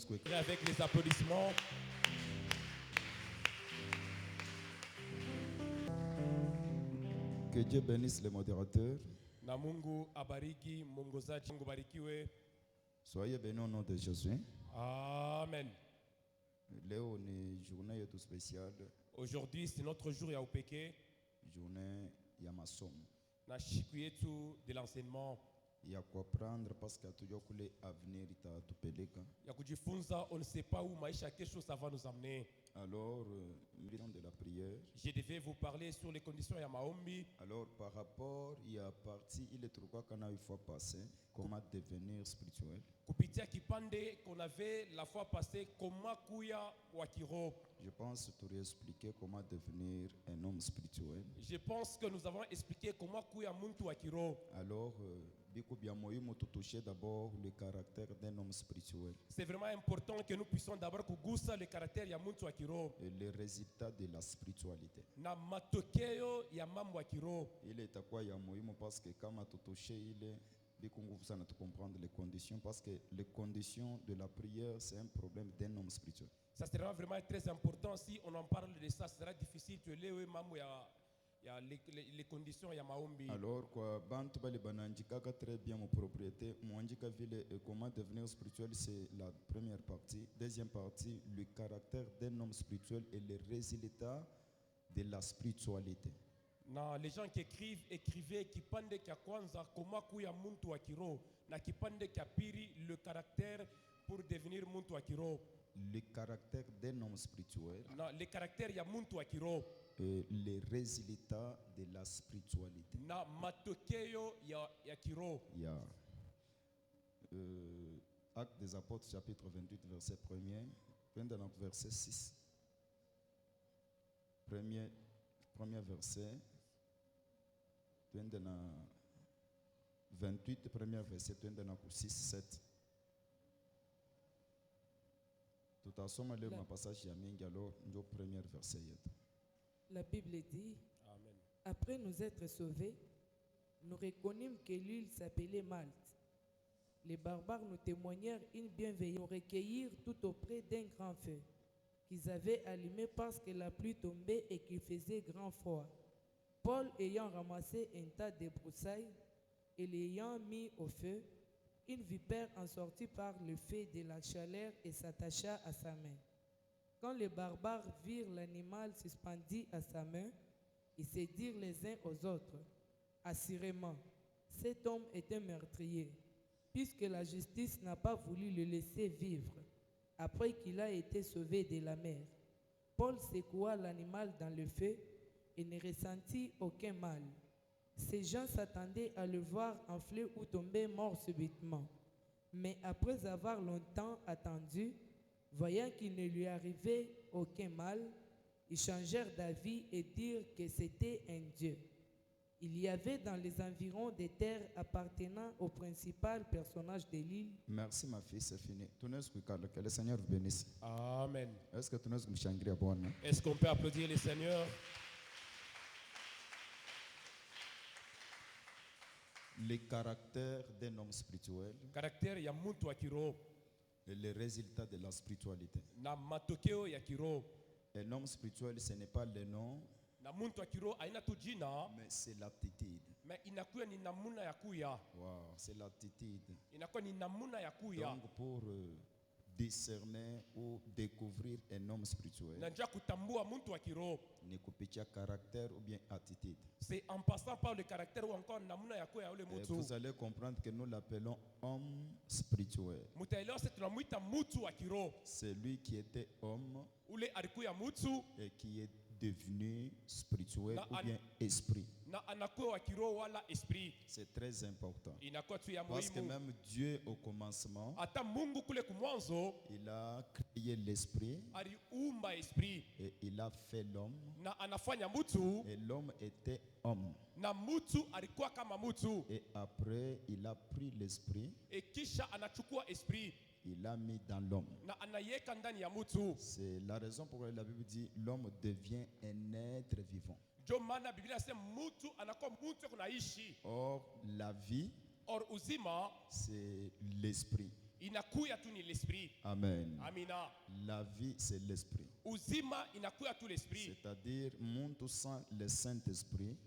Et avec les applaudissements. Que Dieu bénisse les modérateurs. Na Mungu abariki mwongozaji, Mungu barikiwe. Soyez bénis au nom de Jésus. Amen. Léo, une journée yetu spéciale, Aujourd'hui c'est notre jour ya upekee journée ya masomo. na siku yetu de l'enseignement Ya kuapprendre parce que hatujua kule avenir itatupeleka. ya kujifunza. On ne sait pas où maisha kesho ça va nous amener. Alors, milieu de la prière. Je devais vous parler sur les conditions ya maombi. Alors, par rapport, il y a parti, il est trois qu'on a une fois passé, comment devenir spirituel. Kupitia kipande qu'on avait la fois passée, comment kuya wa kiroho. Je pense que tu aurais expliqué comment devenir un homme spirituel. Je pense que nous avons expliqué comment kuya muntu wa kiroho. Alors, biko bia moyimo tu toucher d'abord le caractère d'un homme spirituel C'est vraiment important que nous puissions d'abord kugusa le caractère ya muntu wa kiroho et les résultats de la spiritualité. na matokeo ya mambo ya kiroho. Il est à quoi ya moyimo parce que kama tu toucher il est biko nguvu sana tu comprendre les conditions parce que les conditions de la prière c'est un problème d'un homme spirituel. Ça sera vraiment très important. Si on en parle de ça, ce sera difficile de lewe mambo ya les conditions ya maombi. Alors quoi, bantu bali banandikaka très bien mon propriété, mwandika vile comment devenir spirituel, c'est la première partie. Deuxième partie, le caractère d'un homme spirituel et les résultats de la spiritualité. Na les gens qui écrivaient kipande kia kwanza koma kuya muntu wa kiroho na kipande kia pili le caractère pour devenir muntu wa kiroho. Le caractère d'un homme spirituel Na le caractère ya muntu wa kiroho et les résultats de la spiritualité. na matokeo ya kiroho. Il y a Actes des Apôtres chapitre 28 verset 1er, pendant verset 6. Premier verset, pendant 28, premier verset, pendant 6, 7. Tout à somme le ma passage ya mingi alors ndio premier verset yetu. La Bible dit, Amen. après nous être sauvés, nous reconnûmes que l'île s'appelait Malte. Les barbares nous témoignèrent une bienveillance, nous recueillirent tout auprès d'un grand feu qu'ils avaient allumé parce que la pluie tombait et qu'il faisait grand froid. Paul ayant ramassé un tas de broussailles et l'ayant mis au feu, une vipère en sortit par le feu de la chaleur et s'attacha à sa main. Quand les barbares virent l'animal suspendu à sa main, ils se dirent les uns aux autres, assurément, cet homme est un meurtrier, puisque la justice n'a pas voulu le laisser vivre après qu'il a été sauvé de la mer. Paul secoua l'animal dans le feu et ne ressentit aucun mal. Ces gens s'attendaient à le voir enfler ou tomber mort subitement. Mais après avoir longtemps attendu, voyant qu'il ne lui arrivait aucun mal, ils changèrent d'avis et dirent que c'était un dieu. Il y avait dans les environs des terres appartenant au principal personnage de l'île. Merci ma fille, c'est fini. Que le Seigneur vous bénisse. Amen. Est-ce que tu nous mshangilia Bwana? Est-ce qu'on peut applaudir le Seigneur? Le caractère d'un homme spirituel Caractère ya muntu wa kiroho et les résultats de la spiritualité. na matokeo ya kiroho. Un homme spirituel, ce n'est pas le nom, Na muntu wa kiroho haina tu jina, mais c'est l'attitude. mais inakuwa ni namuna ya kuya. Wow, c'est l'attitude. Inakuwa ni namuna ya kuya. Donc, pour discerner ou découvrir un homme spirituel, Na njia kutambua muntu wa kiroho, ni kupitia caractère ou bien attitude. c'est en passant par le caractère ou encore namuna ya kuya ya ule Et mutu. vous allez comprendre que nous l'appelons homme spirituel. Mutaelewa sisi tunamuita mutu wa kiroho. C'est lui qui était homme Ule alikuwa mutu et qui est devenu spirituel Na ou an- bien esprit. na anakuwa wa kiroho wala esprit. C'est très important. Inakuwa tu ya Parce que muhimu. même Dieu, au commencement, Hata Mungu kule kumwanzo il a créé l'esprit aliumba esprit et il a fait l'homme. na anafanya mutu Et l'homme était homme. na mutu alikuwa kama mutu, Et après, il a pris l'esprit, e kisha anachukua esprit il l'a mis dans l'homme. na anayeka ndani ya mutu. C'est la raison pour laquelle la Bible dit l'homme devient un être vivant. Ndio maana Biblia inasema mutu anakuwa mutu kunaishi. Or, la vie, Or uzima c'est l'esprit. inakuya tu ni l'esprit. Amen. Amina. La vie, c'est l'esprit. Uzima inakuya tu l'esprit. C'est-à-dire, muntu sans le Saint-Esprit,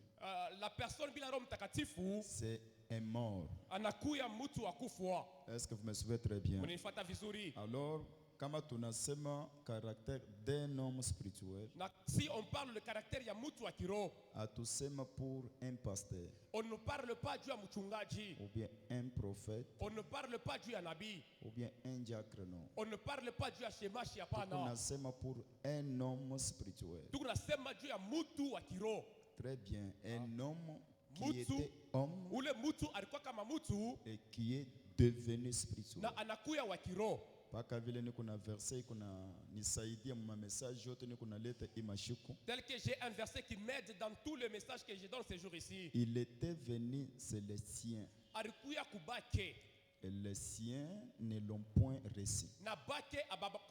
La personne bila Roho Mtakatifu c'est un mort. anakuya mtu wa kufwa. Est-ce que vous me suivez très bien? Mnanifuata vizuri? Alors, kama tunasema caractère d'un homme spirituel, Na si on parle le caractère ya mtu wa kiroho, atusema pour un pasteur, on ne parle pas juu ya mchungaji, ou bien un prophète, on ne parle pas juu ya nabii, ou bien un diacre, non. on ne parle pas juu ya shemashi, hapana. Tunasema pour un homme spirituel. Tunasema juu ya mtu wa kiroho. Très bien. Un homme qui Mutu. était homme Ule mtu alikuwa kama mtu et qui est devenu spirituel. na anakuya wa kiroho. Paka vile niko na verset kuna nisaidia mwa message yote niko na leta imashuku. Tel que j'ai un verset qui m'aide dans tous les messages que je donne ces jours ici. Il était venu, c'est les siens. Alikuya kubake. Et les siens ne l'ont point reçu. Na bake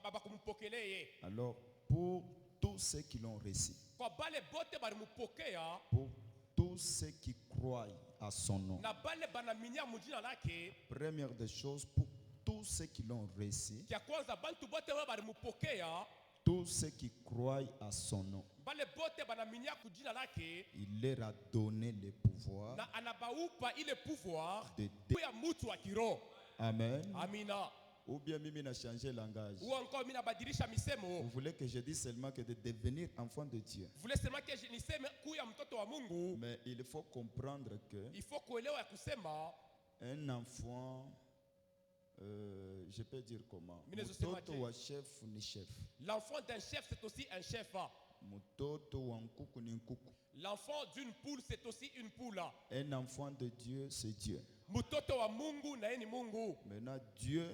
abakumpokeleye. Alors, pour tous ceux qui l'ont reçu, Kwa bale bote balimupokea, pour tous ceux qui croient à son nom, na bale banaminya mujina lake, première des choses, pour tous ceux qui l'ont reçu, kia kwanza bantu bote wale balimupokea, tous ceux qui croient à son nom, bale bote banaminya kujina lake, il leur a donné le pouvoir na anabaupa ile pouvoir de ya mtu wa kiroho. Amen. Amina. Ou bien mimi na changer langage. Ou encore mimi nabadilisha misemo. Vous voulez que je dise seulement que de devenir enfant de Dieu. Vous voulez seulement que je niseme kuya mtoto wa Mungu. Mais il faut comprendre que Il faut kuelewa ya kusema un enfant, je peux dire comment? Mimi naweza sema Mtoto je. wa chef ni chef. l'enfant d'un chef c'est aussi un chef. Mtoto wa nkuku ni nkuku. L'enfant d'une poule c'est aussi une poule. Un enfant de Dieu, c'est Dieu. Mtoto wa Mungu na yeye ni Mungu. Maintenant, Dieu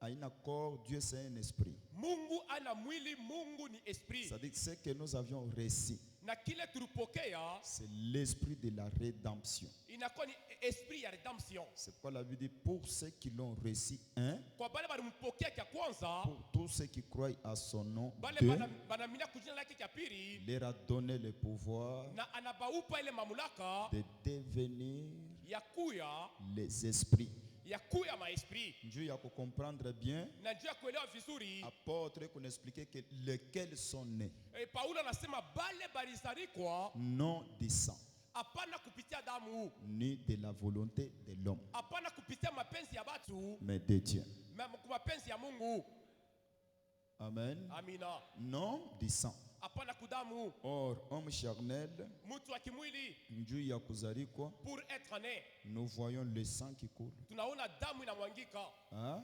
a un corps, Dieu c'est un esprit. Mungu ana mwili, Mungu ni esprit. C'est-à-dire que ce que nous avions reçu, Na kile tulipokea c'est l'esprit de la rédemption. inakuwa ni esprit ya redemption. C'est pourquoi la Bible dit pour ceux qui l'ont reçu, un, Kwa bale balimpokea kia kwanza, pour tous ceux qui croient à son nom, bale deux, banamina kujina lake kia pili, il leur a donné le pouvoir na anabaupa ile mamlaka de devenir ya kuya les esprits. maesprit. Dieu y a pour comprendre bien, Na njia ya kuelewa vizuri, apôtre qu'on expliquait que lesquels sont nés, Paulo anasema bale balizarikwa non du sang, hapana kupitia damu, ni de la volonté de l'homme, hapana kupitia mapenzi ya watu, mais de Dieu. mapenzi ya Mungu. Amen. Amina. Non du sang. Hapana kudamu. Or, homme charnel, Mtu wa kimwili, Dieu y a kuzarikwa, pour être né, nous voyons le sang qui coule. tunaona damu inamwangika Hein?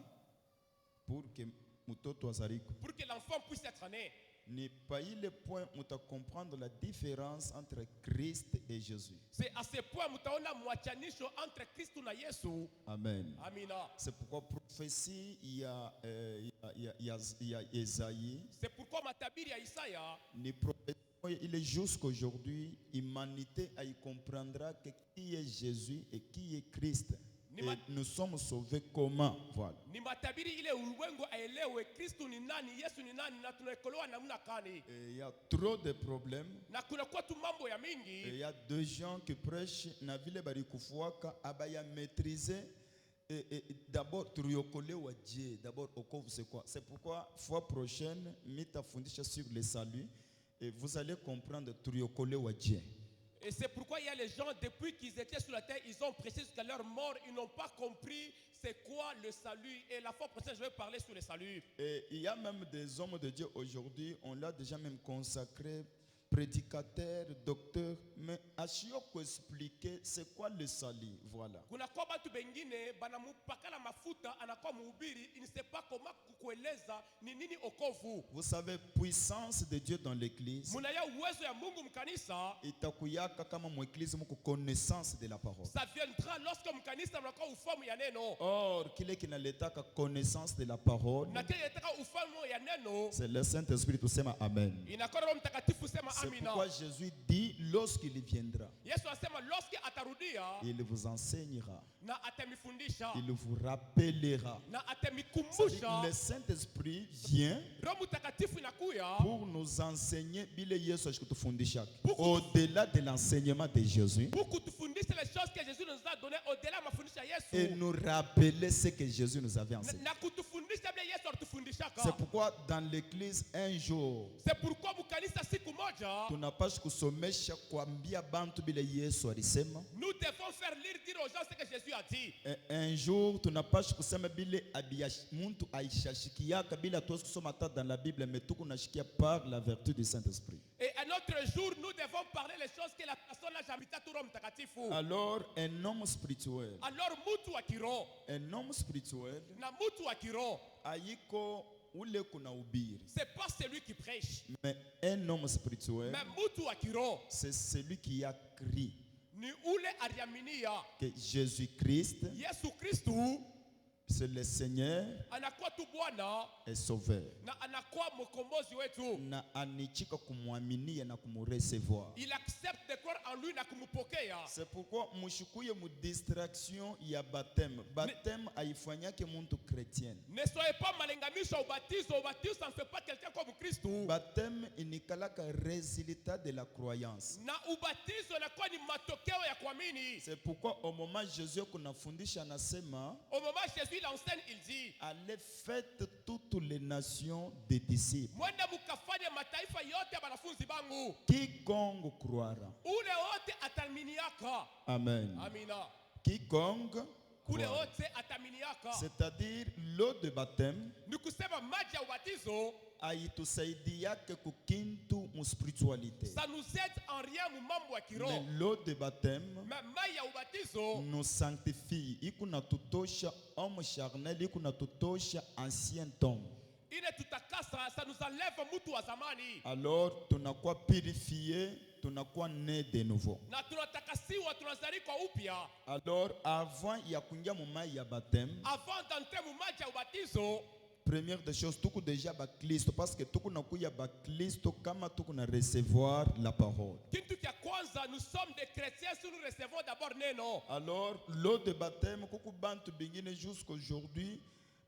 Pour que mutoto azarikwe. pour que l'enfant puisse être né. Ni pas le point où tu comprendre la différence entre Christ et Jésus. C'est à ce point mutaona mwachanisho entre Kristo na Yesu. Amen. Amina. C'est pourquoi prophétie il y a Esaïe, C'est pourquoi matabiri ya Isaya ni prophétie, il est jusqu'aujourd'hui, l'humanité y comprendra que qui est Jésus et qui est Christ. Et nous sommes sauvés comment? Voilà. ni matabiri ile ulimwengu aelewe Kristo ni nani, Yesu ni nani, na tunaekoloa namna gani. Et il y a trop de problèmes. Na kuna kwa tu mambo ya Et mingi. il y a des gens qui prêchent na vile bari kufuaka abaya maîtriser et d'abord tuyokole wa Dieu, d'abord okovu c'est quoi? C'est pourquoi fois prochaine mitafundisha sur le salut et vous allez comprendre tuyokole wa Dieu. Et c'est pourquoi il y a les gens, depuis qu'ils étaient sur la terre, ils ont prêché jusqu'à leur mort, ils n'ont pas compris c'est quoi le salut. Et la fois prochaine, je vais parler sur le salut. Et il y a même des hommes de Dieu aujourd'hui, on l'a déjà même consacré, prédicateurs, docteurs, mais à Chioko expliquer c'est quoi le salut, voilà. Kuna kwa batu bengine banamupakala mafuta anakuwa mhubiri, il ne sait pas comment kukueleza ni nini okovu. Vous savez, puissance de Dieu dans l'église, Munaya uwezo ya Mungu mkanisa, itakuyaka kama mwéglise muko connaissance de la parole. ça viendra lorsque mkanisa mnakuwa ufamu ya neno. Or, kile kinaletaka connaissance de la parole, Na kile yataka ufamu ya neno c'est le Saint-Esprit, tout sema Amen. inakuwa Roho Mtakatifu sema C'est amina. pourquoi Jésus dit, lorsqu'il viendra, Yesu anasema lorsque atarudia il vous enseignera, na atamifundisha il vous rappellera. na C'est-à-dire atamikumbusha. que le Saint-Esprit vient Roho Mtakatifu inakuya pour nous enseigner bile Yesu ashikutufundisha. Au-delà de l'enseignement de Jésus, pour kutufundisha les choses que Jésus nous a donné au-delà ya mafundisho ya et Yesu nous rappeler ce que Jésus nous avait enseigné. na kutufundisha vile Yesu alitufundishaka. C'est pourquoi dans l'église un jour C'est pourquoi mukanisa siku moja tunapaswa kusomesha kuambia bantu bile Yesu alisema. nous devons faire lire dire aux gens ce que Jésus a dit. Un jour tunapaswa kusema bile muntu aishashikiaka bila tuwezi kusoma hata dans la Bible, mais tuko nashikia par la vertu du Saint-Esprit. Et un autre jour nous devons parler les choses que la personne n'a jamais dit Roho Mtakatifu. Alors un homme spirituel, Alors mutu wa kiroho un homme spirituel na mutu wa kiroho aiko ule kuna ubiri, c'est pas celui qui prêche, mais un homme spirituel mais mutu wa kiroho c'est celui qui a crié ni ule aliaminia que Jésus-Christ, Yesu Kristu c'est le Seigneur anakuwa tu Bwana et Sauveur, na anakuwa mkombozi wetu. na anichika kumwaminia na kumrecevoir. Il accepte de croire en lui na kumupokea. C'est pourquoi mushikuye mu distraction ya baptême. Baptême haifanyake muntu chrétien. Ne soyez pas malengamisho ubatizo. Ubatizo ça ne fait pas quelqu'un comme Kristu. Baptême inikalaka résultat de la croyance. Na ubatizo inakuwa ni matokeo ya kuamini. C'est pourquoi au moment Jésus kunafundisha anasema, Au moment Jésus l'enseigne, il dit, allez faites toutes les nations des disciples. mwende mukafanye mataifa yote ya wanafunzi bangu. Quiconque croira. Ule wote ataminiaka. Amen. Amina. Quiconque Ule croira. wote ataminiaka. C'est-à-dire l'eau de baptême Ni kusema maji ya ubatizo aitusaidiake kukintu mu spiritualité. ça nous aide en rien mu mambo ya Mais kiroho. l'eau de baptême Mais maji ya ubatizo nous sanctifie. Ikuna tutosha homme charnel, ikuna tutosha ancien homme. ile tutakasa, ça nous enlève mtu wa zamani. Alors tunakuwa purifié, tunakuwa né de nouveau. Na tunatakasiwa, tunazalika upya. Alors avant ya kuingia mu mai ya baptême, Avant d'entrer mu maji ya ubatizo, première des choses tuko déjà ba Kristo, parce que tuko nakuya ba Kristo kama tuko na recevoir la parole. kitu cha kwanza, nous sommes des chrétiens si nous recevons d'abord neno. Alors l'eau de baptême kuku bantu bingine jusqu'aujourd'hui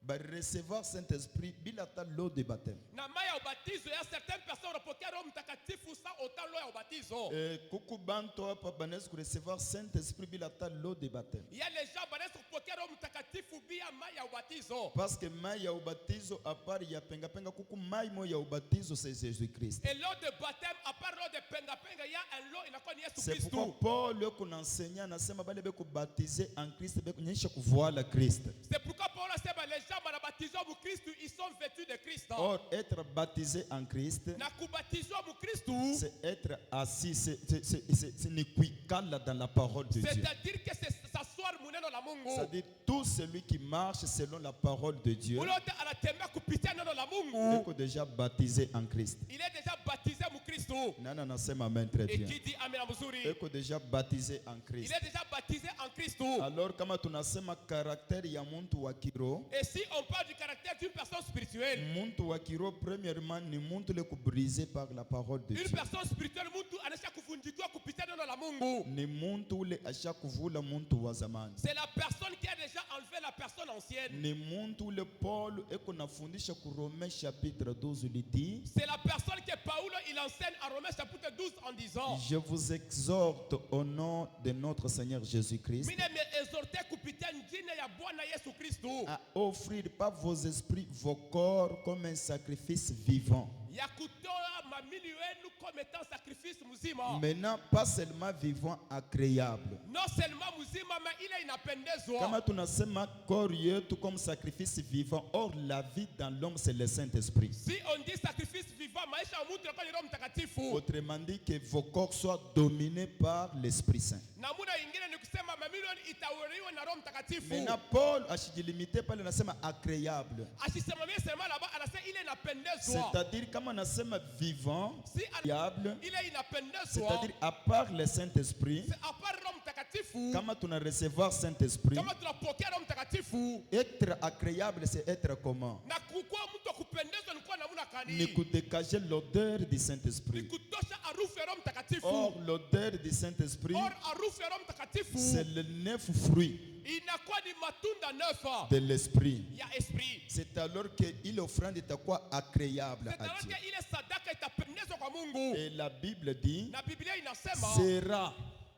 ba recevoir Saint-Esprit bila ta l'eau de baptême. Na maji ya ubatizo ya certaines personnes wanapokea Roho Mtakatifu sans autant l'eau ya ubatizo. Kuku bantu hapa banaweza recevoir Saint-Esprit bila ta l'eau de baptême. Il y a les gens wanaweza kupokea Roho Mtakatifu bila maji ya ubatizo. Parce que mai ya ubatizo à part ya penga penga kuku mai mo ya ubatizo c'est Jésus-Christ. Et l'eau de baptême, à part l'eau de penga penga, il y a un lot inakuwa ni Yesu C'est pourquoi Kristu. Paul kunenseigne anasema bale beko baptiser en Christ beko nyesha kuvoila Christ. C'est pourquoi Paul asema les gens banabatizwa mu Kristu, ils sont vêtus de Christ. Or être baptisé en Christ Na kubatizwa mu Kristu, c'est être assis, c'est ni kuikala dans la parole de Dieu. c'est-à-dire que c'est s'asseoir mu neno la Mungu. C'est-à-dire tout celui qui marche selon la parole de Dieu Ule wote anatembea kupitia neno la Mungu, est déjà baptisé en Christ. il est déjà baptisé mu Kristu. Nana nasema amen très Et bien. qui dit amen mzuri, Est déjà baptisé en il Christ. est déjà baptisé en Kristu. Alors kama tunasema caractère ya muntu wa kiroho, Et si on parle du caractère d'une personne spirituelle, muntu wa kiroho premièrement ni muntu le kubrisé par la parole de une Dieu. personne spirituelle mtu anasha kuvunjika kupitia neno la Mungu. Ni muntu ule ashakuvula muntu wa zamani. C'est la personne qui a déjà enlevé la personne ancienne. Ni muntu ule Paul eko nafundisha ku Romains chapitre 12 il dit, C'est la personne que Paulo il enseigne à Romains chapitre 12 en disant, je vous exhorte au nom de notre Seigneur Jésus-Christ mine me exhorte kupitia njina ya Bwana Yesu Kristu à offrir pas vos esprits, vos corps comme un sacrifice vivant. ya kutoa mamili wenu comme étant sacrifice mzima. Maintenant, pas seulement vivant, agréable. Non seulement mzima mais ile inapendezwa. Kama tunasema corps yetu comme sacrifice vivant, or la vie dans l'homme c'est le Saint-Esprit. Si on dit sacrifice vivant, maisha ya mtu yanakuwa ni Roho Mtakatifu. Autrement dit que vos corps soient dominés par l'Esprit Saint. Na muda ingine ni kusema mamilioni itawaliwa na Roho Mtakatifu. Maintenant, Paul ashijilimite pale anasema agréable. Asisimamie sema là-bas anasema ile inapendezwa. C'est-à-dire kama anasema vivant, Si agréable, ile inapendezwa. c'est-à-dire à part le Saint-Esprit, C'est à part Roho Mtakatifu. kama tuna recevoir Saint-Esprit, Kama tunapokea Roho Mtakatifu être agréable c'est être comment? na kukua mtu wa kupendezwa ni kuwa ni kudégager l'odeur du Saint-Esprit. kutosha harufu ya Roho Mtakatifu. Or, l'odeur du Saint-Esprit, Or harufu ya Roho Mtakatifu c'est le 9 fruit inakuwa ni matunda 9 de l'Esprit. ya esprit. C'est alors que il offrande itakuwa agréable C'est à alors Dieu. que ile sadaka itapendezwa kwa Mungu. Et la Bible dit, Na Biblia inasema sera,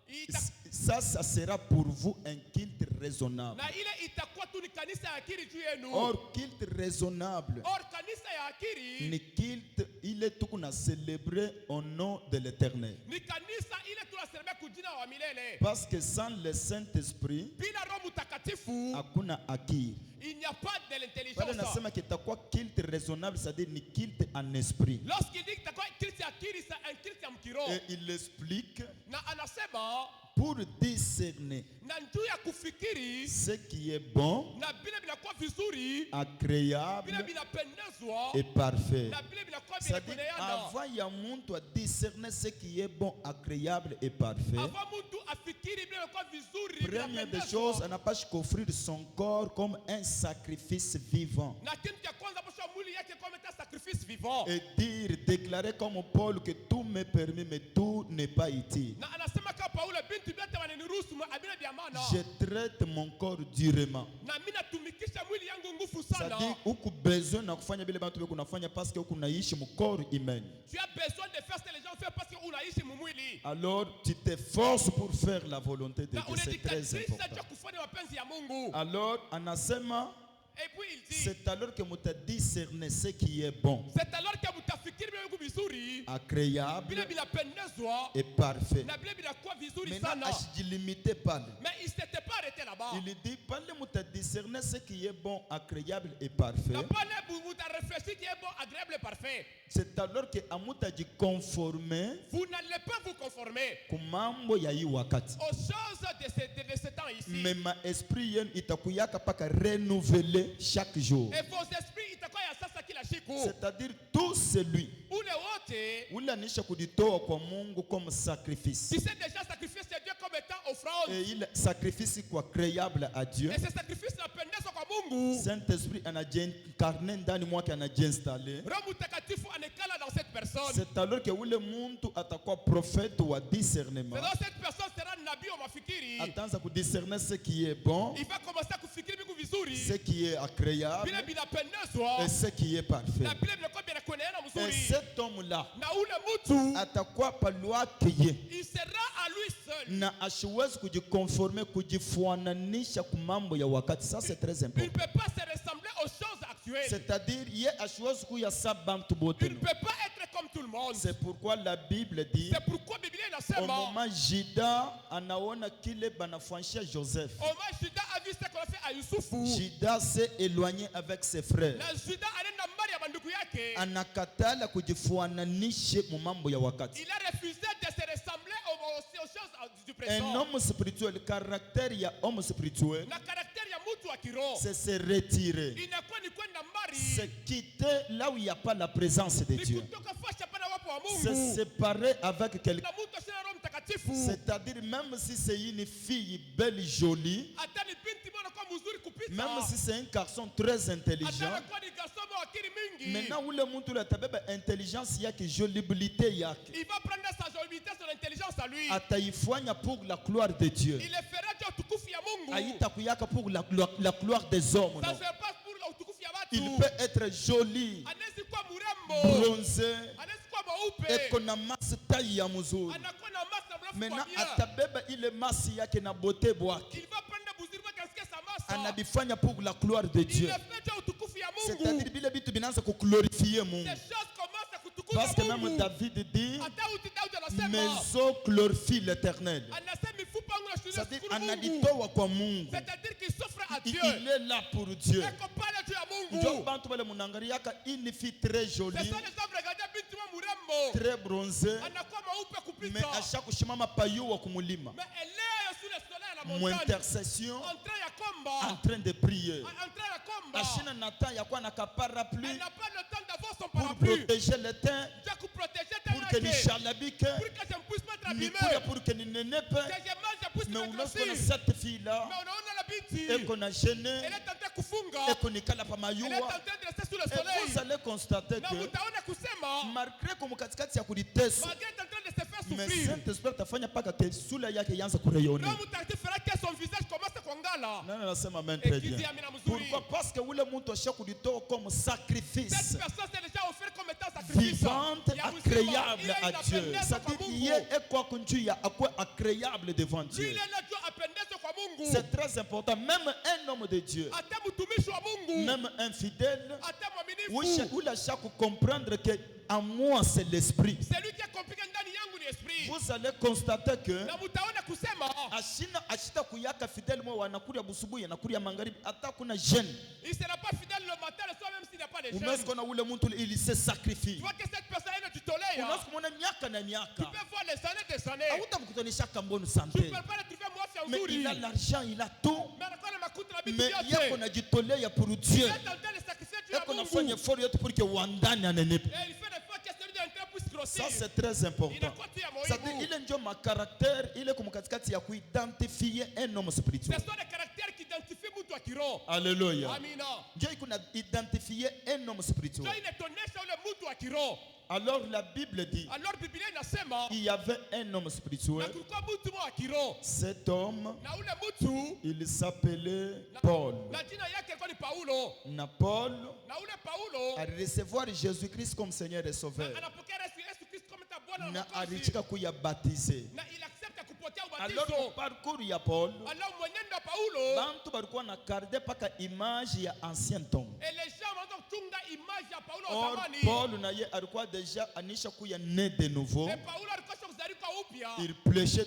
ita, ça sera pour vous un culte raisonnable. na ile itakuwa tu ni kanisa ya akili juu yenu. Or, culte raisonnable, Or kanisa ya akili ni culte, il est tout qu'on a célébré au nom de l'Éternel. ni kanisa ile tunasemea kujina wa milele. Parce que sans le Saint-Esprit, Bila Roho Mtakatifu hakuna akili. il n'y a pas de Pale l'intelligence. nasema kitakuwa culte raisonnable, c'est-à-dire ni culte en esprit. Lorsqu'il dit que itakuwa kilti ya akili, c'est un kilti ya mkiroho. Et il explique Na anasema pour discerner na njuu ya kufikiri ce qui est bon, na vile vinakuwa vizuri, vile agréable vinapendezwa et parfait. na vile vinakuwa C'est-à-dire, vinakueleana. avant, il y a monde à discerner ce qui est bon, agréable et parfait. Avant mtu afikiri vile vinakuwa vizuri, Première des choses, on vinapendezwa. n'a pas qu'offrir son corps comme un sacrifice vivant. Na kitu cha kwanza posha mwili yake kama ta sacrifice vivant. Et dire, déclarer comme Paul que tout me permet, mais tout n'est pas utile. Na anasema kama Paulo, bintu vyote wananiruhusu abina vya maana. Je traite mon corps durement. Na mimi natumikisha mwili yangu nguvu C'est-à-dire, sana. uku besoin na kufanya vile bantu beko nafanya parce que uku naishi mu corps humain. Tu as besoin de faire ce que les gens font parce que unaishi mumwili. Alors, tu t'efforces pour faire la volonté de Na Dieu. C'est très unajikadirisha important. cha kufanya mapenzi ya Mungu. Alors, anasema, Et puis il dit, c'est alors que vous discerner ce qui est bon, c'est alors que mutafikiri vile vizuri, agréable vile vinapendezwa et parfait. na vile vinakuwa vizuri Maintenant, sana. ajilimite pale. Mais il s'était pas arrêté là-bas. Il dit, parlez vous discerner ce qui est bon, agréable et parfait. Na pale muta réfléchir qui est bon, agréable et parfait. C'est alors que amuta dit conformer Vous n'allez pas vous conformer kumambo ya hii wakati. aux choses de ce temps ici. Mais ma esprit yenu itakuyaka paka renouveler chaque jour. Et vos esprits itakuwa ya sasa kila siku. C'est-à-dire tout celui Ule wote ule anisha kujitoa kwa Mungu comme sacrifice. qui s'est déjà sacrifié chez Dieu comme étant offrande. Et il sacrifice quoi agréable à Dieu. Et ce sacrifice napendezwa kwa Mungu. Saint-Esprit anajiincarne ndani mwake anajiinstalle. Roho Mtakatifu anekala dans cette personne. C'est alors que ule muntu atakuwa prophète wa discernement. C'est donc cette personne sera nabii wa mafikiri. Ataanza kudiscerner ce qui est bon, Il va commencer à kufikiri vitu vizuri. ce qui est agréable Vile vinapendezwa. et ce qui est parfait. Na vile vinakuwa vinakueleana Et mzuri. cet homme-là Na ule mtu atakuwa palwa keye il sera à lui seul. na ashiwezi kujikonforme kujifuananisha kumambo ya wakati. Ça c'est très Il ne important. peut pas se ressembler aux choses actuelles. C'est-à-dire ye ashiwezi kuya sabantu bote. Il ne peut pas être comme tout le monde. C'est pourquoi la Bible dit C'est pourquoi Biblia au inasema moment Juda anaona kile banafanyia Joseph. Omar Juda a vu ce qu'on a fait à Yusufu. Juda s'est éloigné avec ses frères. Na Juda alienda mbali ya bandugu yake. Anakatala kujifuananishe mu mambo ya wakati. Il a refusé de se ressembler aux choses du Un présent. homme spirituel, le caractère ya homme spirituel, Na caractère ya mtu wa kiroho c'est se retirer. inakuwa ni kwenda mbali. C'est quitter là où il n'y a pas la présence de Ni Dieu. kutoka fasha pana wapo wa C'est Mungu. séparer avec quelqu'un. Na mtu asina Roho Mtakatifu. C'est-à-dire même si c'est une fille belle, jolie, Hata ni binti mbona kwa mzuri kupita. même si c'est un garçon très intelligent, Hata kwa ni gasoma akili mingi. maintenant ule muntu la tabeba intelligence yake, jolibilité yake, Il va prendre sa jovialité, son intelligence à lui. ataifanya pour la gloire de Dieu. Il le fera juu ya utukufu ya Mungu. Aïta kuyaka pour la gloire des hommes. Ça Non. se passe pour la utukufu ya watu. Il peut être joli, Anaweza kuwa mrembo. bronzé, Anaweza kuwa mweupe. eko na masse taille ya mzuri. Anakuwa na masse na mrefu Maintenant kwa bien. atabeba ile masi yake na beauté bwake. Il va prendre buzuri wake asikie sa masse. Anabifanya pour la gloire de Il Dieu. le fait juu ya utukufu ya C'est-à-dire Mungu. bile bitu binaanza kuglorifier Mungu. Ces choses commencent à kutukuza Parce que même Mungu. David dit, Hata Daudi anasema. mes os glorifient l'Éternel. Anasema mifupa yangu na C'est-à-dire shukuru Mungu. anaditoa kwa Mungu. C'est-à-dire qu'il s'offre à Il Dieu. est là pour Dieu. Eko pale juu ya Ndio Mungu. bantu bale munangariaka une fille très C'est jolie, ça les hommes regardaient binti wa mrembo. très bronzée, Anakuwa mweupe mais kupita. ashakushimama payuwa kumulima. Mais elle est sur le soleil à la Mon montagne. intercession En train ya en combat. train de prier. En train ya combat. Ashina nata ya kwa na parapluie Elle n'a pas le temps d'avoir son pour parapluie. protéger le teint, Je vais protéger tes pour que ni lacs. chalabike, Pour que je ne puisse pas être ni abîmé. kuya pour que ni nenepe. Que je mange, je puisse Mais me mettre lorsqu'on a aussi. cette fille-là, Mais on a la binti. et qu'on a gêné, Elle est en train de kufunga. et qu'on y kala pa Elle est en mayuwa, train de rester sous le et vous soleil. allez allez constater Na que mutaona kusema malgré comme katikati ya kuliteswa, malgré en train de se faire mais souffrir. Saint-Esprit atafanya paka ke sura yake ianze kurayone. Roho Mtakatifu fera que son visage commence kuangala. Nani anasema amen Et très qui bien. dit amina mzuri. Pourquoi? Parce que ule mtu asha kulitoa comme Cette sacrifice personne s'est déjà offert comme étant sacrifice. vivante, Ya uzima. agréable Il a à une Dieu. appendez Ça kwa dit Mungu. yeye ekwa kunjia akwe agréable devant Lui, Dieu. il est là, Dieu appendez kwa Mungu. C'est très important. Même un homme de Dieu, Ata mtumishi wa Mungu. même un fidèle, Ata mwaminifu. où la chaque comprendre que en moi c'est l'esprit. C'est lui qui a compris que ndani yangu ni esprit. Vous allez constater que Na mutaona kusema ashita kuyaka fidèle mwa wanakuria busubuhi anakuria magharibi hata kuna jeune. il ne sera pas fidèle le matin, le soir, même s'il n'y a pas de Unaweza jeûne. kuona ule mtu il se sacrifie. Tu vois que cette personne est du tolère. Unaweza kumwona miaka na Tu miaka. peux voir les années des années. Hautamkutanisha kambono Tu santé. ne peux pas le trouver moi c'est Mais nzuri. il a l'argent, il a tout. Mais anakuwa na makuta na bibi Mais yote. yako najitolea pour Il Dieu. est en train de sacrifier Dieu à Yako Mungu. nafanya effort yote pour que wandani anenepe. Et il fait des fois que celui d'un train puisse grossir. Ça c'est très important. Inakuwa tu ya Ça dit muhimu. ile ndio ma caractère ile comme katikati ya kuidentifie un homme Ce spirituel. sont des caractères qui identifient mtu wa kiroho. Alléluia. Amina. Ndio iko na identifier un homme spirituel. Ndio inatuonyesha ule mtu wa kiroho. Alors la Bible dit Alors Biblia inasema il y avait un homme na spirituel. kulikuwa mtu mmoja wa kiroho. Cet homme, Na ule mtu il s'appelait Paul. na jina yake ilikuwa ni Paulo. Na Paul Na ule Paulo a recevoir Jésus-Christ comme Seigneur et Sauveur. anapokea Yesu Kristo kama Bwana na Na Mwokozi. alichika kuya baptiser. Na il accepte kupokea Alors ubatizo. parcours ya Paul, Alors mwenendo wa Paulo bantu balikuwa na garder paka image ya ancien temps. et les gens wanaanza kuchunga image ya Paulo wa Or zamani. Paul naye alikuwa déjà anisha kuya né de nouveau. Et Paulo alikuwa kuzalika upya.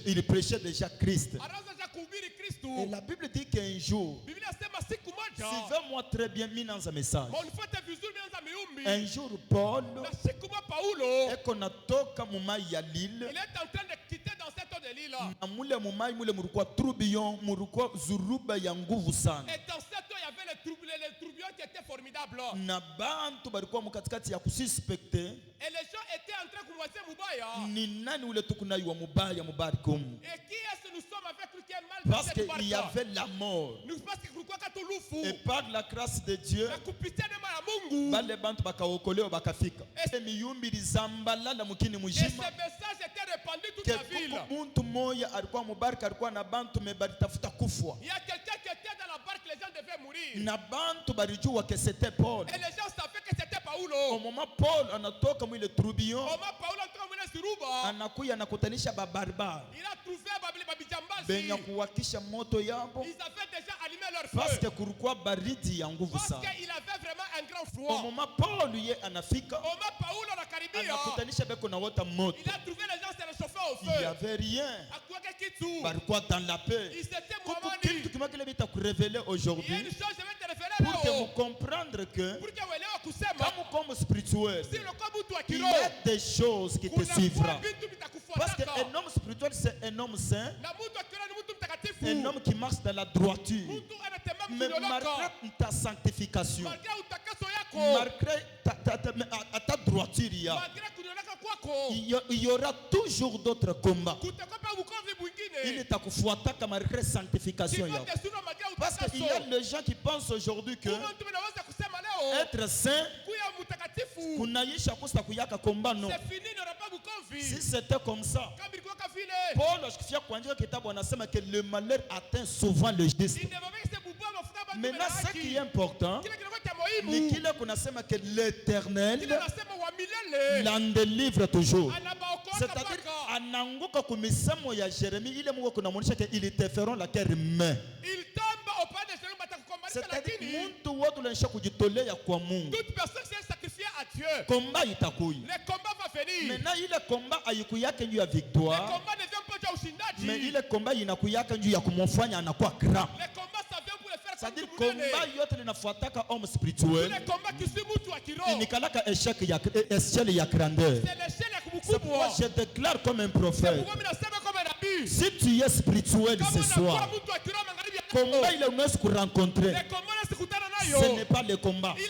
Il prêchait déjà Christ. Anaanza kuhubiri Et Kristo. la Bible dit qu'un jour, Biblia inasema siku moja suivez-moi très bien, mis dans un message. unifuate vizuri naanza miumbi. Un jour, Paul, Na siku moja Paulo eko natoka mumai ya Lille, il est en train de quitter dans cette eau de l'île. na mule mumai mule mulikuwa tourbillon, mulikuwa zuruba ya nguvu sana. Et dans cette eau il y avait les tourbillons qui étaient formidables. Na bantu balikuwa mukatikati ya kususpecte Et les gens étaient en train de kumwazia mubaya. ni nani ule tukunaiwa mubaya mubarikumu. Et qui est-ce que nous sommes avec lui qui est mal Parce dans cette qu'il y barque? avait la mort. Nous pensons que kulikuwa katulufu. Et par la grâce de Dieu, Na kupitia neema ya Mungu. bale bantu bakaokolewa bakafika. Miyumbi lizambalala mukini Et ce mujima. message était répandu toute Ke la ville. kuku muntu moya alikuwa mubarika alikuwa na bantu me balitafuta kufwa. Il y a quelqu'un qui était dans la barque, les gens devaient mourir. Na bantu balijua que c'était Paul. Et les gens savaient que c'était Au Paulo. moment Paul anatoka mwile tourbillon, Comment Paulo entra dans Suruba, anakuya anakutanisha babarbare il a trouvé Babijambazi. benya kuwakisha moto yabo Ils avaient déjà allumé leur parce feu. que kulikuwa baridi ya nguvu Parce sana. qu'il avait vraiment un grand Au froid. moment Paul ye anafika Au moment Paulo na karibia, anakutanisha beko na wota moto. il a trouvé les gens se réchauffaient au Il y feu. avait rien. Akuweke kitu. Balikuwa dans la paix. Ils s'étaient Kuku mwamani. kitu kimoja kile bitakureveler Il y a une aujourd'hui chose, je vais te référer pour que là-haut. vous comprendre que Pour que uelewe kusema, comme comme spirituel, si ulikuwa mtu wa il y kiroho, a des choses qui te kuna suivra. vitu Parce vitakufuataka. qu'un homme spirituel, c'est un homme saint, Na mtu wa kiroho ni mtu mtakatifu. un homme qui marche dans la droiture. Mtu anatembea Mais kunyoloka. malgré ta sanctification, Malgré utakaso yako, malgré ta droiture, malgré kunyoloka kwako, il y aura toujours d'autres combats. kutakuwa pia ukomvi Il mwingine. itakufuataka malgré sanctification. Kivote sura malgré Parce qu'il y a utakaso. les gens qui pensent aujourd'hui que Kuna mtu anaweza kusema leo, être saint, kuya mtakatifu, kunaisha kusta kuyaka komba non. c'est fini, n'aura pas ukomvi. Si c'était comme ça, Kama ilikuwa vile, Paul akifia kuandika kitabu anasema que le malheur atteint souvent le juste. inaweza kubwa mafuta bantu Maintenant, mbele ce haki. qui est important, Kile kinakuwa cha ni muhimu, kile kunasema que l'Éternel kile nasema wa milele, l'en délivre toujours. anabaokoa C'est-à-dire mpaka. ananguka kumisemo ya Jérémie ile Mungu kunamuonyesha que ils te feront la guerre main. Il tombe au pas de Jésus, batakukombanisha, C'est-à-dire lakini mtu wote unaisha kujitolea kwa Mungu. toute personne s'est sacrifiée à Dieu. Komba itakuya. Le combat va venir. Maintenant ile komba haikuyake juu ya Le victoire, combat ne vient pas de ushindaji. mais ile komba inakuyaka juu ya kumfanya anakuwa grand. Le combat ça vient pour le faire comme C'est-à-dire tout le monde. komba yote linafuataka homme Tous spirituel. les combats qui sont mtu wa kiroho. Inikalaka échelle ya grandeur. C'est l'échelle ya C'est pourquoi kumkubwa. je déclare comme un prophète. Pourquoi mimi nasema kama nabii? Si tu es spirituel Kama ce unakuwa soir, mtu wa kiroho magharibi ya combat il est unaweza kurencontrer. le combat nasikutana Ce nayo. n'est pas le combat, Ile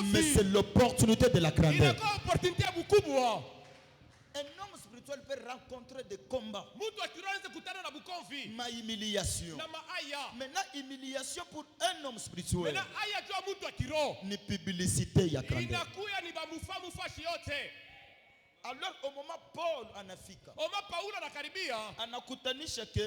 mais c'est bukomvi. l'opportunité de la grandeur. Inakuwa opportunity ya mkubwa. Un homme spirituel peut rencontrer des combats, Mtu wa kiroho anaweza kutana na bukomvi ma humiliation. na maaya. Maintenant, humiliation pour un homme spirituel, Mena aya jua mtu wa kiroho ni publicité ya grandeur. inakuya ni bamufamu fashi yote. Alors au moment Paul anafika, Oma Paulo anakaribia, anakutanisha que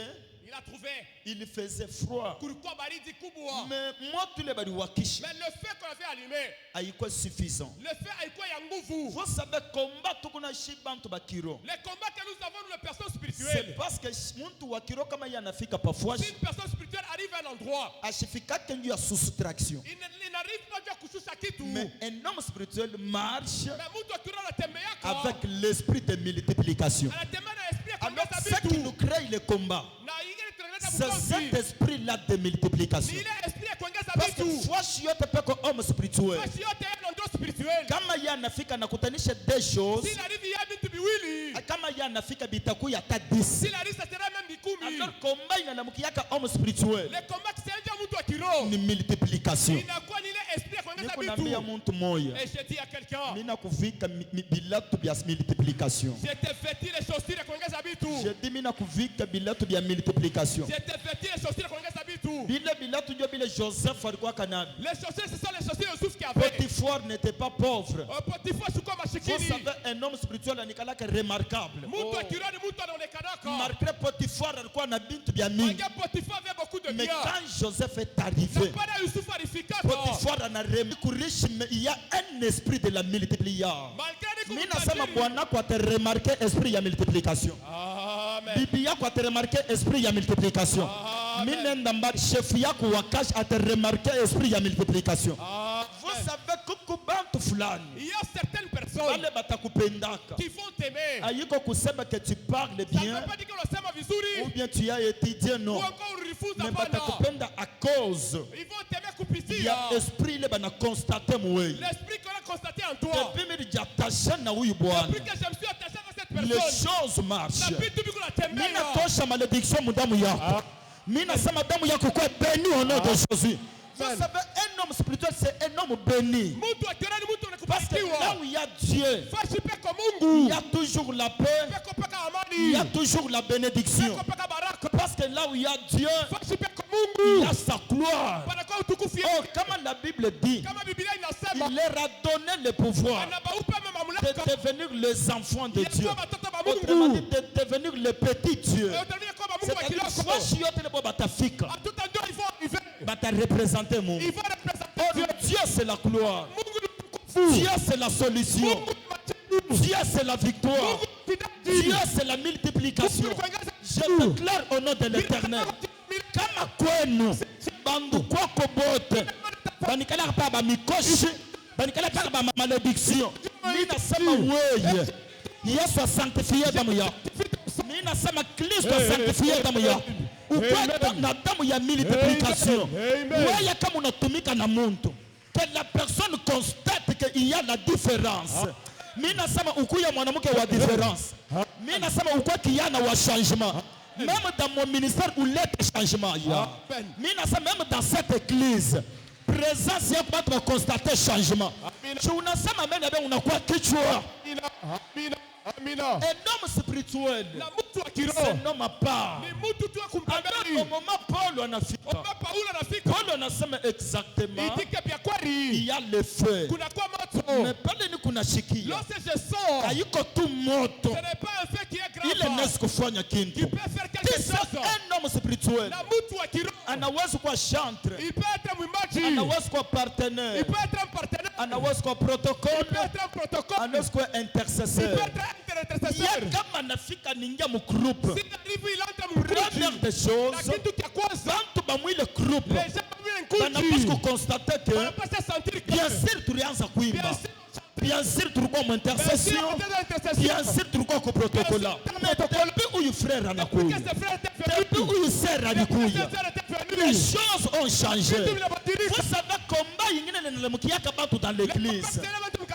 il a trouvé il faisait froid, kulikuwa baridi kubwa. mais moto ile baliwakisha Mais le feu qu'on avait allumé, haikuwa suffisant. le feu haikuwa ya nguvu. Vous savez combat tukuna shibantu bakiro. Les combats que nous avons, nous, les personnes C'est spirituelles. parce que muntu wa kiro kama yeye anafika parfois Si une personne spirituelle arrive à un endroit, ashifika kendu ya soustraction. il n'arrive pas à kushusha kitu. Mais un homme spirituel marche Mais mtu wa kiroho anatembeaka, avec l'esprit de multiplication. anatembea na esprit ya Alors kuongeza ce qui nous vitu. crée le combat, Na ingine tunaeleza c'est bukomvi. cet esprit-là de Ni multiplication. ile esprit ya kuongeza Parce que vitu. fois yote peko homme spirituel, Fashi yote ya ndo spirituel. kama yeye anafika na kutanisha des choses, S'il arrive ya vitu viwili, kama yeye anafika bitakuya hata 10. s'il arrive ça sera même bikumi. Alors combat inalamukiaka homme spirituel Le combat qui s'est déjà mtu wa kiroho, ni multiplication. inakuwa ni ile esprit ya kuongeza Nikunambia vitu. muntu moya, Et je dis à quelqu'un, mina kuvika bilatu bya multiplication. je te vêtis les chaussures ya kuongeza vitu. Je dis mina kuvika bilatu bya multiplication. Je te vêtis les chaussures ya kuongeza vitu. Bile bilatu ndio bile Joseph alikuwa kanani. Les chaussures, ce sont les chaussures de Youssouf qui avait. Potiphar n'était pas pauvre. Potiphar sikuwa Vous mashikini. savez, un homme spirituel anikalaka remarquable. Mtu wa kiroho ni mtu anaonekanaka. Malgré Potiphar alikuwa na bintu bya mingi. Malgré Potiphar avait beaucoup de Mais biens. quand Joseph est Na arrivé, baada ya Youssouf alifikaka. Potiphar ana remarqué riche, mais il y a un esprit de la multiplication. Malgré ni Mimi nasema kumtajiri. bwana kwa te remarquer esprit ya multiplication. Amen. Bibi yako ate remarquer esprit ya multiplication. Mimi nenda mbali chef yako wa cash ate remarquer esprit ya multiplication. Vous savez kukubantu fulani Il y a certaines personnes wale batakupendaka. qui vont t'aimer. Ayiko kusema que tu parles Ça ne bien veut pas dire que unasema vizuri ou bien tu as étudié ou non. encore ulifuza Mais bana. batakupenda à cause Ils vont t'aimer il y a kupitia esprit ile bana constater mwe. l'esprit qu'on a constaté en toi. Depuis mimi nijatasha na huyu bwana. Depuis que je me suis attaché à cette Les personne, choses marchent. na vitu viko Mimi natembea. natosha malédiction mudamu yako. Mimi nasema damu yako kwa béni au nom de Jésus. Vous savez, un homme spirituel, c'est un homme béni. Mtu wa kiroho ni mtu Parce que là anakubarikiwa. où il y a Dieu, Fashi peko il Mungu. y a toujours la paix, Peko peka il y a amani. toujours la bénédiction. Peko peka baraka. Parce que là où il y a Dieu, Fashi peko il y Mungu. a sa gloire. Panakuwa utukufu Oh, yake. comme la Bible dit, Kama Biblia inasema, il leur a donné le pouvoir anabaupa mema de mamlaka. devenir les enfants de Dieu. Yakuwa watoto ba Autrement dit, Mungu. de devenir le petit Dieu. Utalia kwa Mungu wa C'est-à-dire, kiloko. soit chiote le batafika, À tout endroit, ils vont arriver. bata représenter mon. Ils vont représenter Oh, Dieu. Dieu c'est la gloire. Mungu ni mtukufu. Dieu c'est la solution. Mungu ni majibu. Dieu c'est la victoire. Mungu ni fidaji. Dieu c'est la multiplication. Mungu ni kuongeza Je déclare au nom de l'Éternel. Kama kwenu bandu kwako bote banikala pa ba mikoshi banikala pa ba malédiction. Mimi nasema wewe Yesu asanctifie damu yako. Mimi nasema Kristo asanctifie damu yako. Ukwenda na damu ya multiplication. Wewe kama unatumika na muntu, que la personne constate qu'il y a la différence. Mimi nasema ukuya mwanamke wa différence. Mimi nasema ukuwa kijana wa changement. Même dans mon ministère où l'être changement. Mimi nasema même dans cette église, présence yako watu wa constater changement. Je unasema mimi na unakuwa kichwa. Amina. Amina. Un homme spirituel, Na mtu wa c'est kiroho un homme à part. ni mtu tu wa Alors au kumpembeni. moment Paul anafika, Kama Paulo anafika, Paul anasema exactement itike vya kweli. il y a le feu. Kuna kwa Mais moto. pale ni kuna shikia. Lorsque je sors, Haiko tu moto. ce n'est pas un fait qui est Ile grave. nesi kufanya Qui kintu. peut faire quelque Kisa chose. un homme spirituel Na mtu wa kiroho, anaweza kuwa chantre, il peut être mwimbaji. anaweza kuwa Il partenaire, peut être un partenaire. anaweza kuwa Il protocole, peut être un protocole. anaweza kuwa Il peut intercesseur. être un intercesseur. Ye kama anafika ningia mu groupe, S'il arrive, il entre première mruji. des choses, Na kitu cha kwanza, bantu bamwile groupe les gens vont banapaswa nkuji. kukonstater que Wanapaswa sentir que bien sûr tulianza kuimba, bien sûr, bien sûr tulikuwa mu intercession, bien sûr tulikuwa ku protocola. Mais depuis huyu frère anakuya, que ses frères étaient depuis venus, huyu sœur alikuya, ses sœurs étaient les venus. choses ont changé. Vitu vinabadilika. Vous savez combat yingine linalemukiaka bantu dans l'église,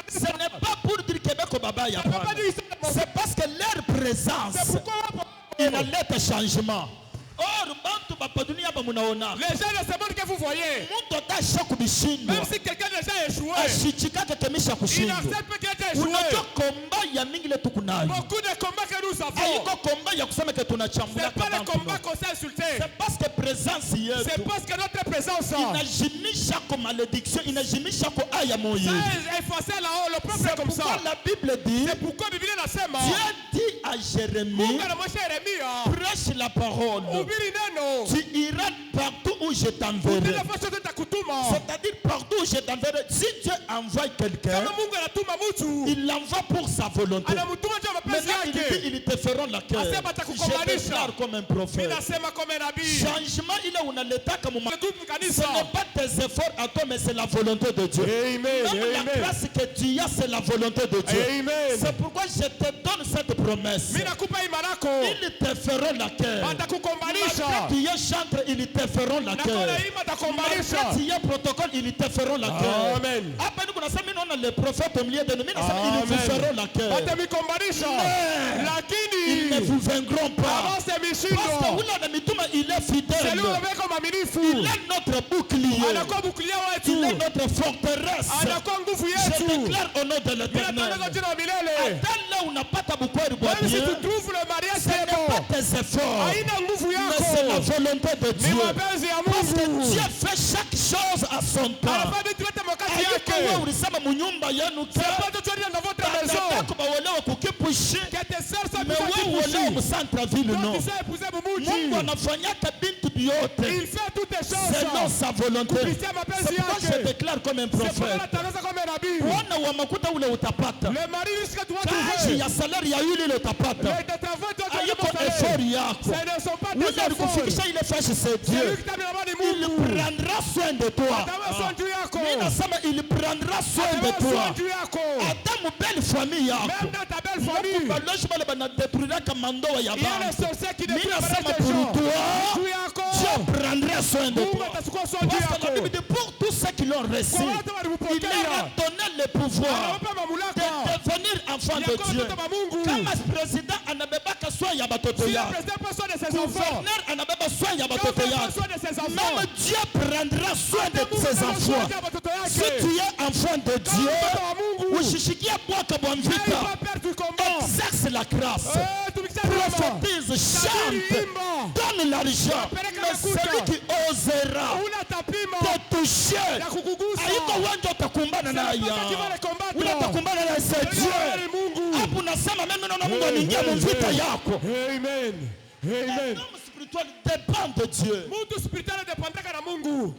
ce n'est pas pour dire que beko baba ya Ça veut pas pana. dire qu'ils sont des mauvais. C'est parce que leur présence C'est pourquoi inaleta changement. Or bantu bapadunia bamunaona les gens de ce monde que vous voyez, muntu atasha kubishindwa même si quelqu'un déjà a échoué, ashichikake kemisha il kushindwa. accepte qu'il a déjà échoué. Unajua komba ya mingi letu nayo. Beaucoup de combats que nous avons. Haiko komba ya kusema ke tunachambula C'est pas le kabantu. combat qu'on s'est insulté. C'est parce que présence C'est yetu parce que notre présence inajimisha kwa malédiction, inajimisha kwa aya moyi. ça effacer là-haut le peuple C'est comme pourquoi ça. la Bible dit, C'est pourquoi la Bible nasema Dieu dit à Jérémie, Mungu anamwambia Yeremia, prêche la parole. hubiri neno. Tu iras partout où je t'enverrai. Kila nafasi nitakutuma. C'est-à-dire partout où je t'enverrai. Si Dieu envoie quelqu'un, Kama Mungu anatuma mtu, il l'envoie pour sa volonté. anamtuma juu ya mapenzi Maintenant, il dit, yake. ils te feront la cœur. Asema Je atakukomalisha. déclare comme un Mimi prophète. nasema kama nabii. Changement, il est où on a l'état comme on Ndugu ce kanisa. n'est pas tes efforts à toi, mais c'est la volonté de Dieu. Amen. Même la Amen. grâce que tu as, c'est la volonté de Dieu. Amen. C'est pourquoi je te donne cette promesse. Mimi nakupa imarako. Ils te feront la cœur. Atakukomalisha. Malgré tu es chantre, ils te feront la Na cœur. kona ima atakukomalisha. Malgré tu es protocole, ils te feront la cœur. Amen. Après nous connaissons, on a les prophètes au milieu de nous. Ils vous feront la cœur. Watamikomalisha. Ils ne Lakini vous vaincront pas. avance Parce que mishindo. Oula Mituma, il est fidèle. C'est lui ameweka Il mwaminifu. est notre bouclier. Anakuwa buklia Il est wetu. notre forteresse. Anakuwa nguvu Je yetu. déclare au nom de l'Éternel. Ninatangaza jina la milele. Attends là où n'a pas ta bouclier bois Même si bien. tu trouves le mariage Ce n'est c'est bon. pas tes efforts. Haina nguvu Mais c'est la yako. volonté de Ni Dieu. mapenzi ya Parce que Mungu. Dieu fait chaque chose à son temps. Anafanya vitu vyote wakati Haiko wewe yake. ulisema munyumba yenu ke C'est pas toi dans votre maison. nataka baolewe kukipushi Que tes sœurs soient mais wewe uolewe plus mcentre ville Donc non. tu sais épouser Mungu Mumuji. anafanyaka bintu vyote Il fait toutes les selon choses. sa volonté. Kupitia mapenzi C'est pourquoi yake. je déclare comme un C'est pourquoi prophète. natangaza kama nabii. Wana wa makuta ule utapata. Le mari risque de Kazi trouver. ya salari ya yule ile utapata. Mais de travaux toi tu as Haiko pas effort fait. yako. Ce ne sont pas tes Ule efforts. alikufikisha ile fashi c'est C'est Dieu. lui qui t'a mis la main du Il Mungu. prendra soin de toi. Atawa soin juu yako. Mimi nasema il prendra soin de Atawa soin toi. juu yako. Hata mubelle famille yako. Même dans ta belle famille. Balozi bale banadetruira kama ndoa ya Il y a les bantu. sorciers qui Mimi détruisent la nasema marriage des pour gens. toi, Juu yako. Dieu prendra soin de Mungu toi. atachukua soin juu Parce que la yako. Bible dit pour tous ceux qui l'ont reçu, Kwa watu il walimpokea. leur a donné le pouvoir Anawapa mamlaka. de devenir enfant de Ya kuwa Dieu. mtoto wa Mungu. Kama president anabebaka soin ya batoto Si le yake, président prend soin de ses enfants. gouverneur anabeba soin ya Quand batoto il prend yake, soin de ses enfants. même Dieu prendra soin de Mungu ses atachukua enfants. soin ya watoto yake. Si tu es enfant de Dieu, mtoto wa Mungu. ushishikia bwaka bwa Il mvita, va perdre du combat. exerce la grâce, Tumikisha neema. prophétise, chante, Imba. donne l'argent. Peleka Mais makuta. celui qui osera Una tapima. te toucher, Ya kukugusa. haiko wanja utakumbana naye. Qui va les combattre. Ule utakumbana naye c'est Ni Dieu. Mungu. Hapo nasema mimi naona Mungu anaingia mvita yako. Amen. Amen. L'homme spirituel dépend de Dieu. Mtu spiritual dependaka na Mungu.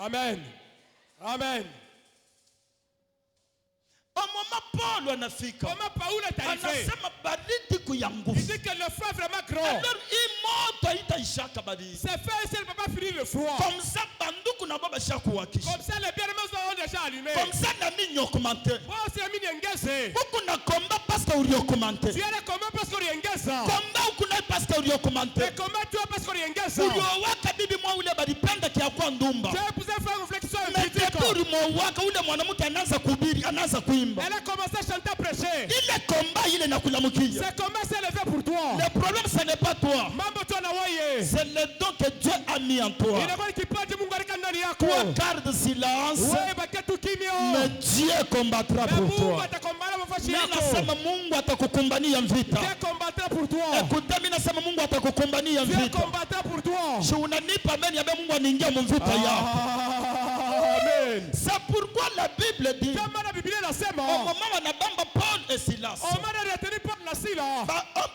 Amen. Amen. Au moment Paul anafika, Comment Paul est arrivé? anasema baridi kuya Il nguvu. dit que le feu est vraiment grand. Alors hii moto haitaishaka baridi. Ce feu ici ne peut pas finir le froid. Comme ça banduku na baba shakuwakisha. Comme ça, les bien-aimés ont déjà allumé. Comme ça na mimi nyokomante. Moi aussi, la mine engagée. Huku na komba parce que uliokomante. Tu es comment parce qu'on est engagé. Komba huku na parce que uliokomante. Mais comment tu es parce qu'on est engagé? Uliowaka bibi mwa ule balipenda kia kwa ndumba. Tu as épousé faire une réflexion Mais critique. depuis ulimowaka ule mwanamke anaanza kuhubiri, anaanza kuimba. Elle a commencé à chanter, à prêcher. Ile komba ile nakulamukia. C'est comment c'est levé pour toi. Le problème ce n'est pas toi. Mambo tu anawaye. C'est le don que Dieu a mis en toi. Inakuwa kipaji Mungu alika ndani yako. Toi garde silence. Wewe bakia tu kimya. Mais Dieu combattra Mais pour Mungu toi. atakombana mafashi Mimi yako. nasema Mungu atakukumbania vita. Dieu combattra pour toi. Écoutez, mimi nasema Mungu atakukumbania Dieu vita. combattra pour toi. Si unanipa amen, yabe Mungu anaingia mvita yako. Amen. C'est pourquoi la Bible dit Kama na Biblia au inasema moment wanabamba Paul et Silas. Omar a retenu Paul na Sila.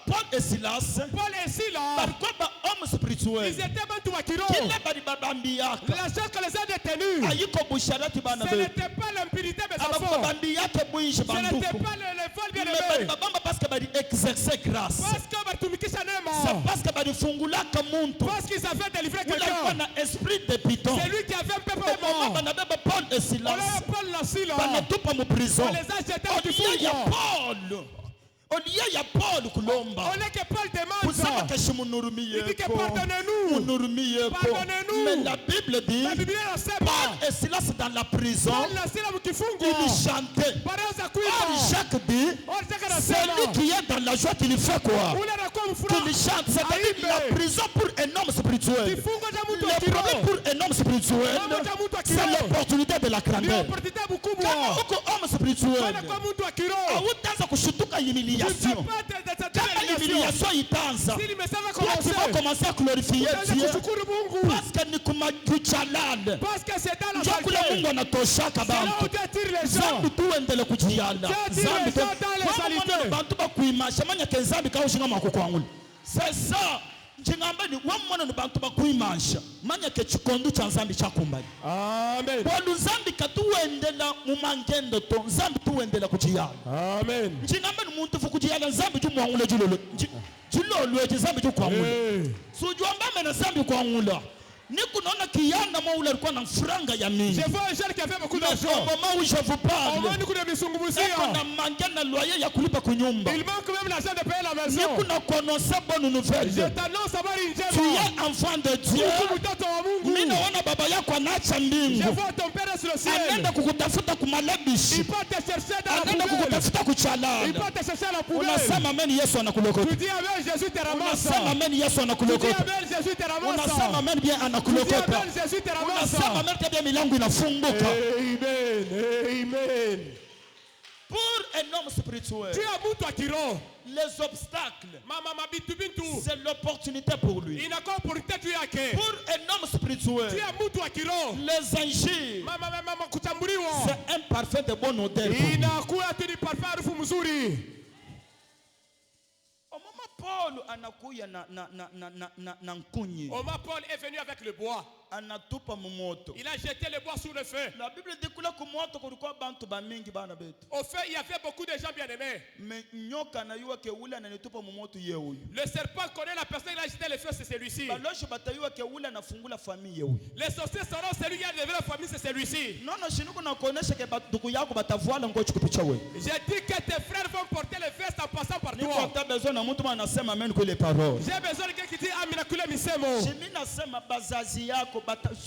Paul et Silas Paul et Sila. balikuwa ba homme spirituel. Ils étaient bantu wa kiroho. Kile bali babambiaka. La chose que les a détenus. Ayiko busharati bana Ce betu. n'était pas l'impurité mais Aba sa faute. babambiaka bwinji Ce n'était banduku. pas le vol bien Mais bali aimé. babamba parce que bali exercer grâce. Parce que batumikisha C'est neema. parce que bali fungulaka muntu. Parce qu'ils avaient délivré Ule alikuwa quelqu'un. na esprit de piton. C'est lui qui avait un peu Au moment vraiment. banabeba Paul et On Silas. a Paul na Sila. Banatupa mu prison. On les a jetés Au au lieu ya kifungo. Paul. Au lieu ya Paul kulomba. On est que Paul Kusema demande. keshi Il munurumie dit que ko. pardonnez-nous. Munurumie ko. Pardonnez-nous. Mais la Bible dit La Biblia inasema. Paul et Silas dans la prison, Paul na Sila mkifungo. ils chantaient. Baraza Or kuimba. Jacques dit, Or Jacques anasema. celui qui est dans la joie, il fait quoi? Ule anakuwa qu'il chante. C'est-à-dire la prison pour un homme spirituel. Kifungo cha mtu wa Le kiroho. problème pour un homme spirituel, Mambo cha mtu wa c'est kiroho. l'opportunité de la Ni grandeur. opportunité Kama mkubwa. uko homme spirituel, Bana kwa mtu wa kiroho. hautaanza kushutuka Tu ne humiliation. peux pas te Kama humiliation itaanza, Si limesema toi tu vas commencer. commencer à glorifier Utaanza Dieu kushukuru Mungu. parce que ni kuchalala. Parce que c'est dans la Ndio kule saleté. Mungu anatoshaka C'est là où bantu. Dieu tire les gens. Zambi tuendele kujiyala. Dieu tire les gens dans les saletés. bantu bakuimasha manya ke zambi kaushinga makukwangula. C'est ça. Njingamba ni wamwana ni bantu bakuimasha manya ke chikondu cha zambi chakumbali. Amen. Bolu zambi katuendela mu mangendo to zambi tuendela kujiyala. Amen. Njingamba ni muntu fu kujiyala zambi ju mwangula julolo. Julolo je zambi ju kwangula. Sujua mbame na zambi kwangula. Niku naona kijana mmoja alikuwa na franga ya mingi. Je vois un jeune qui a fait beaucoup Mais d'argent. au moment où je vous Au parle, moins, nous connaissons des misungumusia. eko na mangia na loyer ya kulipa kunyumba. Il manque même l'argent de payer la maison. Niku na connaissance bonne nouvelle. Je t'annonce habari Tu njema. es enfant de Dieu. Mungu mtoto wa Mungu. Mimi naona baba yako anaacha mbingu. Je vois ton père sur le ciel. Anaenda kukutafuta kumalabishi. Il peut te chercher dans la Anaenda poubelle. kukutafuta Il kuchalala. peut te chercher à la poubelle. Unasema amen Yesu anakulokota. Tu dis Amen, Jésus te ramasse. Unasema amen Yesu Tu dis anakulokota. Amen, Jésus te ramasse. Unasema amen bien Tu dis anakulokota. Amen, Jésus te ramasse. Unasema amen tabia milango inafunguka. Amen, amen. Pour un homme spirituel, Tu as mtu wa kiroho. les obstacles, Mama mabitu bintu. c'est l'opportunité pour lui. Inakuwa opportunité tu yake. Pour un homme spirituel, Tu as mtu wa kiroho. les injures, Mama kutambuliwa. c'est un parfum de bonne odeur. pour lui. Inakuwa tu ni parfum harufu mzuri. Au moment Paul anakuya na nkunyi, Oma Paul est venu avec le bois. anatupa mumoto. Il a jeté le bois sur le feu. La Bible dit kula kumoto kulikuwa bantu bamingi bana betu. Au feu, il y avait beaucoup de gens bien-aimés. Me nyoka na yuwa ke ule ananitupa mumoto ye huyu. Le serpent connaît la personne qui a jeté le feu, c'est celui-ci. Baloshi batayuwa ke ule anafungula famille ye huyu. Les sorciers sauront celui qui a levé la famille, c'est celui-ci. Nono shinuko na kuonesha ke batuku yako batavuala ngochi kupicha wewe. J'ai dit que tes frères vont porter le veste en passant par Niko toi. hata besoin na mtu anasema amen kwa ile parole. J'ai besoin de quelqu'un qui dit Amina kule misemo. Mimi nasema bazazi yako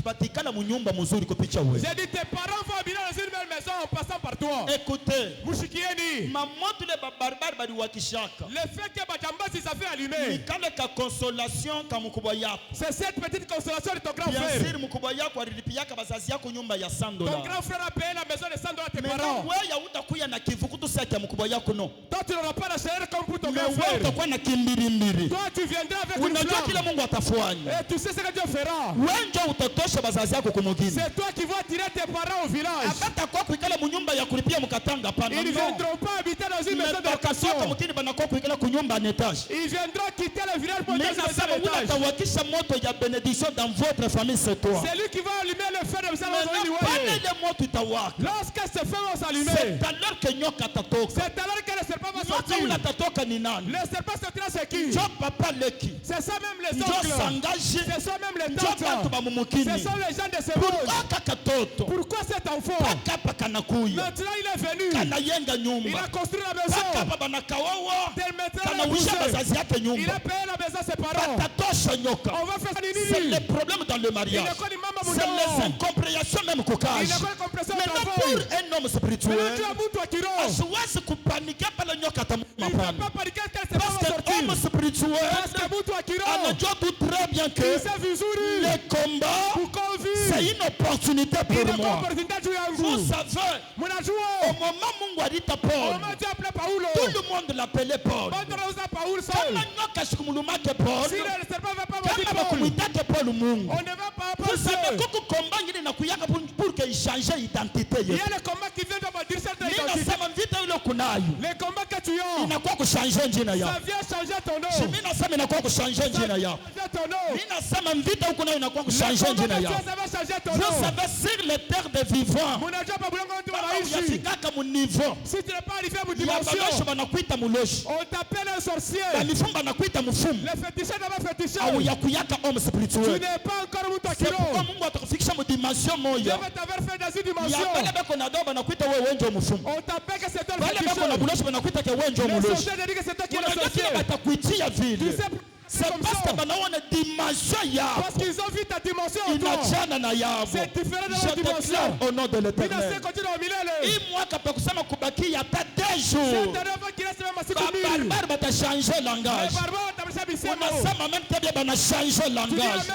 batikala munyumba mzuri kupicha wewe. J'ai dit tes parents vont habiter dans une belle maison en passant par toi. Écoutez, Mushikieni. mamoto le barbare bali wakishaka. Le fait que Bajambazi s'avait Ni allumé, kale ka consolation ka mkubwa yako. c'est cette petite consolation de ton grand Bien frère. sûr mkubwa yako alilipiaka bazazi yako nyumba ya $100. Ton grand frère a payé la maison de 100 $, tes Mais parents. wewe hautakuya na kivukutu sasa mkubwa yako no. Toi, tu n'auras pas la chaleur comme pour ton Mais grand wewe frère. utakuwa na kimbirimbiri. Toi, tu viendras avec une Unajua kile flamme. Mungu atafanya. Et tu sais ce que Dieu fera. Wewe ndio utatosha bazazi yako kumugini. C'est toi qui vas tirer tes parents au village. Akata kwa kuikala munyumba ya kulipia mkatanga pana. Ils ne viendront pas habiter dans une maison de location. Kwa mkini banakuwa kuikala kunyumba en étage. Ils viendront quitter le village pour Mais aller dans nasema l'étage. unatawakisha moto ya bénédiction dans votre famille c'est toi. C'est lui qui va allumer le feu de Mais sa non, pale ile moto itawaka. Lorsque ce feu va s'allumer, C'est alors que nyoka atatoka. c'est alors que le serpent va Nyoka sortir. ule atatoka ni nani? Le serpent sortira, c'est qui? Njo papa leki. C'est ça même les Njo oncles. sangaji. C'est ça même les Njo bantu tantes. bamumukini. Ce sont les gens de ce monde. Pourquoi kakatoto? Pourquoi cet enfant? Paka paka nakuya. Maintenant il est venu. Kanayenga Il nyumba. a construit la Paka maison. baba nakawawa. Tel maintenant Kana la wisha bouche. bazazi yake Il a nyumba. payé la maison à ses parents. Batatosha nyoka. On va faire ça C'est nini? le problème dans le Il mariage. est connu maman C'est les mouton. incompréhensions même kukage. Il est connu compression Maintenant d'enfant. pour un homme Maintenant spirituel, tu as mouton à Kiro. asiwezi kupanikia pale nyoka Il ne peut atamapana. pas paniquer quel serpent Parce va que sortir. homme spirituel Parce que mouton à Kiro. anajua tout très bien que Il sait vizuri. le combat, Kuko c'est vi. une opportunité pour Inakuwa moi. opportunité juu Vous yangu. savez, au Mnajua. moment Mungu alita Paul, Comment Dieu appelait Paulo? tout le monde l'appelait Paul. Bando nauza Paulo Kama seul. nyoka sikumulumake Paul, Si le serpent va pas maudire kama Paul, bakumwitake Paul Mungu. on ne va pas Vous savez approcher. kuku combat ngine nakuyaka pour que changer identité Il y yetu. a le combat qui vient de maudire cette Mimi identité. nasema vita ile kunayo Les combats que tu as, inakuwa kuchanger njina ça yako. vient changer ton nom. Mimi nasema inakuwa kuchanger njina yako. Changer ton nom. Mimi nasema vita huko nayo inakuwa Les kuchanger combats njina que tu yako. as, ça va changer ton Vous nom. savez sur les terres des vivants, Mnajua pa bulongo mtu kama wanaishi. uyafikaka mu niveau Si tu n'es pas arrivé à mon ya balosho dimension, banakuita muloshi, on t'appelle un sorcier. balifumu banakuita mufumu, Le féticheur d'abord féticheur. au yakuyaka homme Tu spirituel. n'es pas encore mtu C'est pourquoi akiro. Mungu atakufikisha mu dimension Dieu moja va t'avoir fait dans une ya dimension. bale beko na doba banakuita wewe ndio mufumu, On t'appelle que c'est toi le bale beko na féticheur. buloshi banakuita ke wewe ndio Le muloshi. sorcier dit que c'est toi qui es le Unajua kile sorcier. batakuitia Tu vile, sais, c'est comme parce que ça. banaona dimension yako Parce qu'ils ont vu ta dimension en toi. inachana na yabo. C'est différent de Je la dimension. déclare au nom de Mina l'Éternel. se continue au milele. Hii mwaka pa kusema kubaki hata 2 C'est jours. un enfant qui reste même à siku mbili. Barbare batachange Les langage. barbares watabadilisha Unasema même très bien bana changer langage.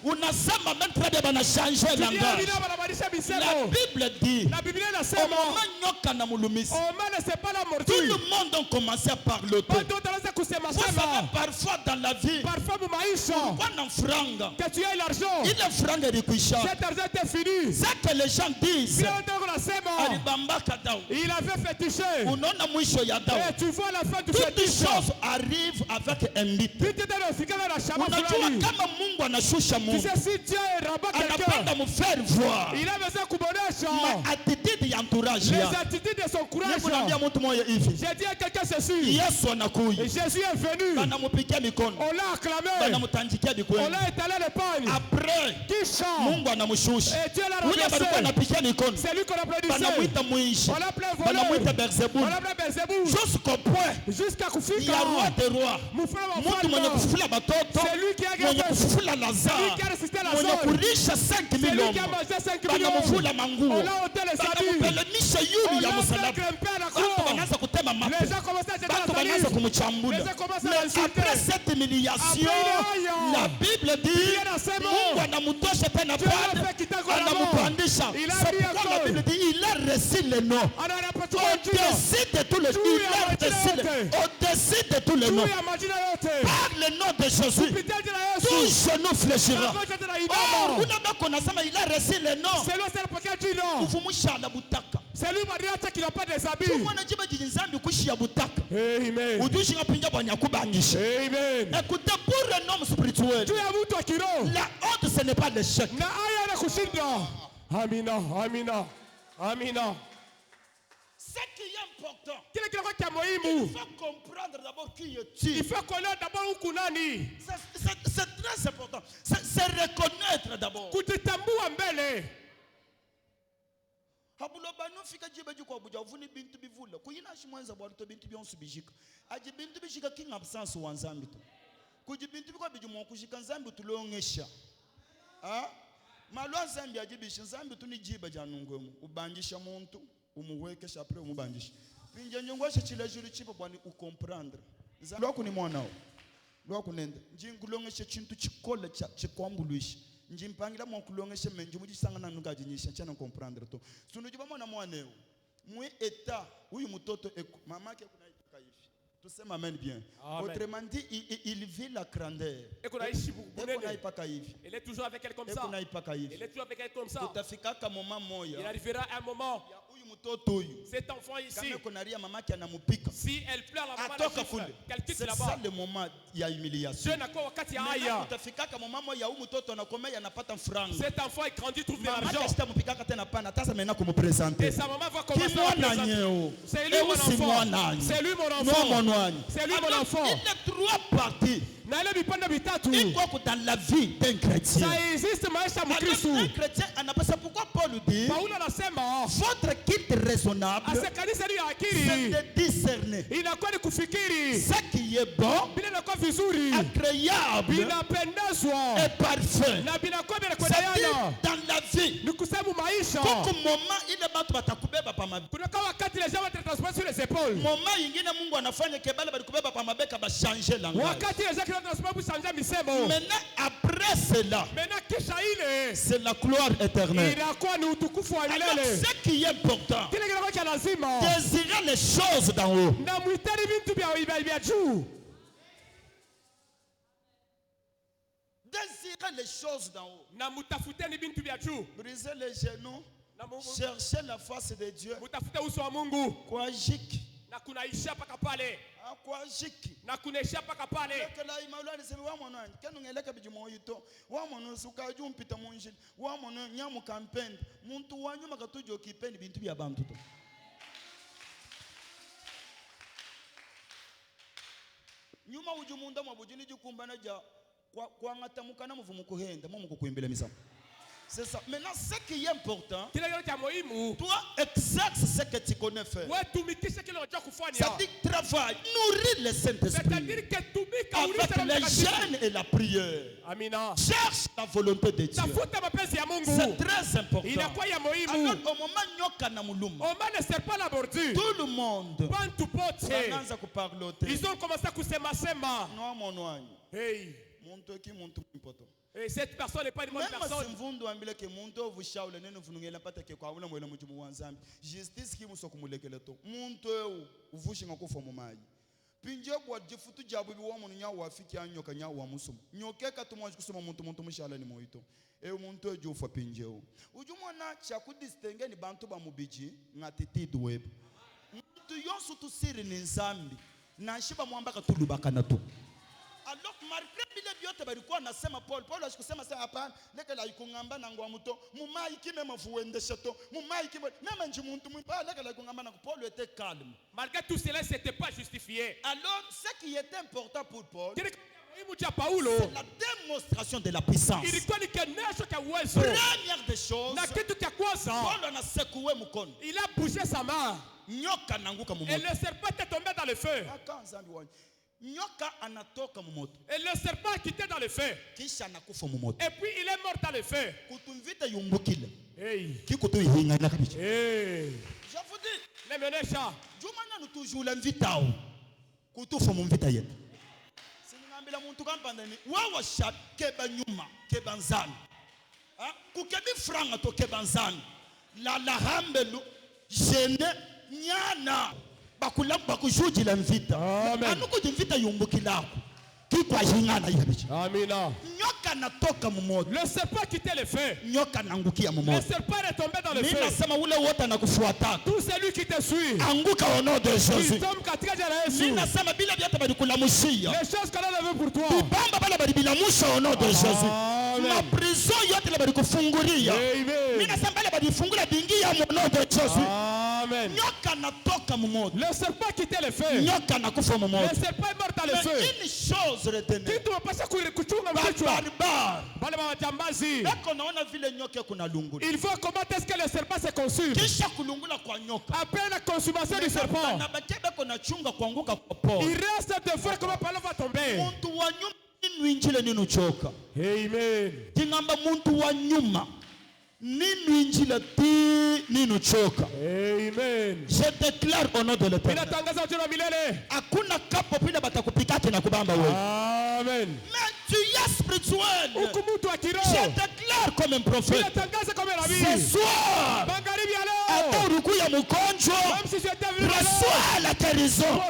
Unasema même très bien bana changer langage. La Bible dit au moment nyoka na mulumisi, tout le monde a commencé à parler. Parfois dans la vie, pourquoi non franga? Que tu aies l'argent. Il est franga de kuisha. Cet argent était fini. C'est que les gens disent. Il avait fétiché. Et tu vois la fin du toutes les fétiche. choses arrivent avec un mythe. Tu sais si Dieu rabat quelqu'un, il a besoin attitude entourage. les attitudes de son courage. J'ai dit à quelqu'un ceci. Jésus est venu. On l'a acclamé. On l'a étalé l'épargne. Après, qui chante. Et Dieu l'a remplacé. C'est lui qu'on applaudissait. On l'appelait voleur. On l'appelait Belzéboul. Jusqu'au point, jusqu'à Kufika. Il y a roi des rois. C'est lui qui a gagné. C'est lui qui a résisté à la zone. C'est lui qui a mangé 5 millions. On l'a ôté les habits. On l'a fait grimper à la croix. Les gens commencent à jeter la salive. Les gens commencent à l'insulter. Après cette humiliation, la Bible dit il a reçu le nom. Au-dessus de tous les noms. Au-dessus de tous les noms. Par le nom de Jésus, tout genou fléchira. Oh, il a reçu le nom. C'est lui qui n'a pas des habits. Amen. Amen. Écoutez, pour un homme spirituel, la honte ce n'est pas l'échec. Amina, amina, amina. Ce qui est important, il faut comprendre d'abord qui est-il. Il faut connaître d'abord où kunani. C'est très important. C'est reconnaître d'abord. Habulobano fika jiba juko abuja uvuni bintu bivula kuyina shimwenza bwaluto bintu byonsu bijika aji bintu bishika king absence wanzambi tu kuji bintu biko bijumo kushika nzambi tulongesha malwa nzambi aji bishi nzambi tu ni jiba janungwemu ubangisha muntu umuwekesha après umubangisha pinje nyongwasha chila juri chipo bwani ukomprendre lwako ni mwanao lwako nenda njingulongesha chintu chikola cha chikwambuluisha njimpangira mo kulongesha menje mujisanga nuka jinyisha chana comprendre to sunujiba mwana mwaneo mwe eta huyu mtoto mamake kuna ipaka hivi tuseme amen bien. Autrement dit il vit la grandeur. Il est toujours avec elle comme ça. Il est toujours avec elle comme ça. Il arrivera un moment. Cet enfant ici, si elle pleure, la maman qu'elle quitte là-bas. C'est le moment il y a humiliation. Cet enfant est grandi, trouve de l'argent. Et sa maman va commencer à présenter. C'est lui mon enfant. C'est lui mon enfant. C'est lui mon enfant. Il y a trois parties dans la vie d'un chrétien. Ça existe, un chrétien, pourquoi Paul dit votre quitte raisonnable, c'est de discerner ce qui est bon, agréable et parfait. C'est-à-dire dans la vie, beaucoup moment il est moment ingine Mungu anafanya kebale bali kubeba pa mabeka ba changer langage. Maintenant après cela, c'est la gloire éternelle. Alors ce qui est important, désirer les choses d'en haut. Désirer les choses d'en haut. Briser les genoux. Chercher la face de Dieu. Kwa jiki. Na kunaisha paka pale. Kwa jiki. Na kunaisha paka pale. Kala imaulani sema wa mwana kanu ngeleka bijimo yito. Wa mwana sukaju mpita munjili. Wa mwana nyamu kampeni. Muntu wanyuma katujo kipeni bintu bya bantu to. Nyuma ujumunda mwabujini jukumbana ja kwa ngatamuka na muvumu kuhenda mu kukuimbele misamo. C'est ça. Maintenant, ce qui est important, toi exerce ce que tu connais faire. C'est-à-dire travail, nourrir le Saint-Esprit avec les jeûnes et la prière. Cherche la volonté de Dieu. C'est très important. Alors, au moment ne sert pas la bordure. tout le monde Ils ont commencé à kusema. Hey. Et cette personne n'est pas une bonne personne. Pinje bwa jifutu jabu bi womu nya wafiki anyoka nya wa musum nyoke ka tumwa kusoma muntu mushala ni moito e muntu ejo fa pinje o ujumona cha ku distingue ni bantu ba mubiji ngatitid web muntu yonsu tu siri ni nzambi na shiba mwamba ka tulubaka na tu. Alors malgré bile biote balikuwa nasema Paul asikusema sasa hapana leke la ikungamba na ngwa muto mumai kime mafuende chateau mumai kime même nji muntu mpa leke la ikungamba na Paul était calme. Malgré tout cela c'était pas justifié. Alors ce qui était important pour Paul, c'est la démonstration de la puissance. Première des choses, Paul il a bougé sa main et le serpent est tombé dans le feu. Et le serpent a quitté dans le feu. Et puis il est mort dans le feu. Hey. Je vous dis, les menéchats, nous toujours l'invite à muntu kampandani wawa shat keba nyuma keba nzani kukebi franga to keba nzani la hambelu jene nyana bakula bakujuji la mvita anuko jimvita yumbukilako kikwa jingana yabichi amina nyoka natoka mumoto le serpent quittait le feu nyoka nangukia mumoto le serpent est tombé dans le feu mimi nasema ule wote anakufuata tout celui qui te suit anguka au nom de Jésus mimi nasema bila biata badikulamushia les choses qu'on a pour toi bibamba bala badibilamusha au nom de Jésus ma prison yote la badikufungulia mimi nasema bala badifungula bingia au nom de Jésus amen nyoka natoka mumoto le serpent quittait le feu nyoka nakufa mumoto le serpent est mort dans le feu une chose retenez kitu wapasha kuchunga mkichwa bale mawajambazi eko naona vile nyoka kuna lungula il faut comment est-ce que le serpent se consume kisha kulungula kwa nyoka après la consommation du serpent na bakebe kuna chunga kuanguka kwa po il reste de fois comment parole va tomber muntu wa nyuma ninu injile ninu choka amen tingamba muntu wa nyuma ninu injile ti ninu choka amen je déclare au nom de l'Éternel inatangaza ujira milele hakuna kapo pina batakupikake na kubamba wewe amen mais tu es spirituel ukumutu wa kiroho je déclare comme un prophète inatangaza kama nabii ce soir magharibi ya leo hata uruku ya mkonjo même si j'étais venu reçois la guérison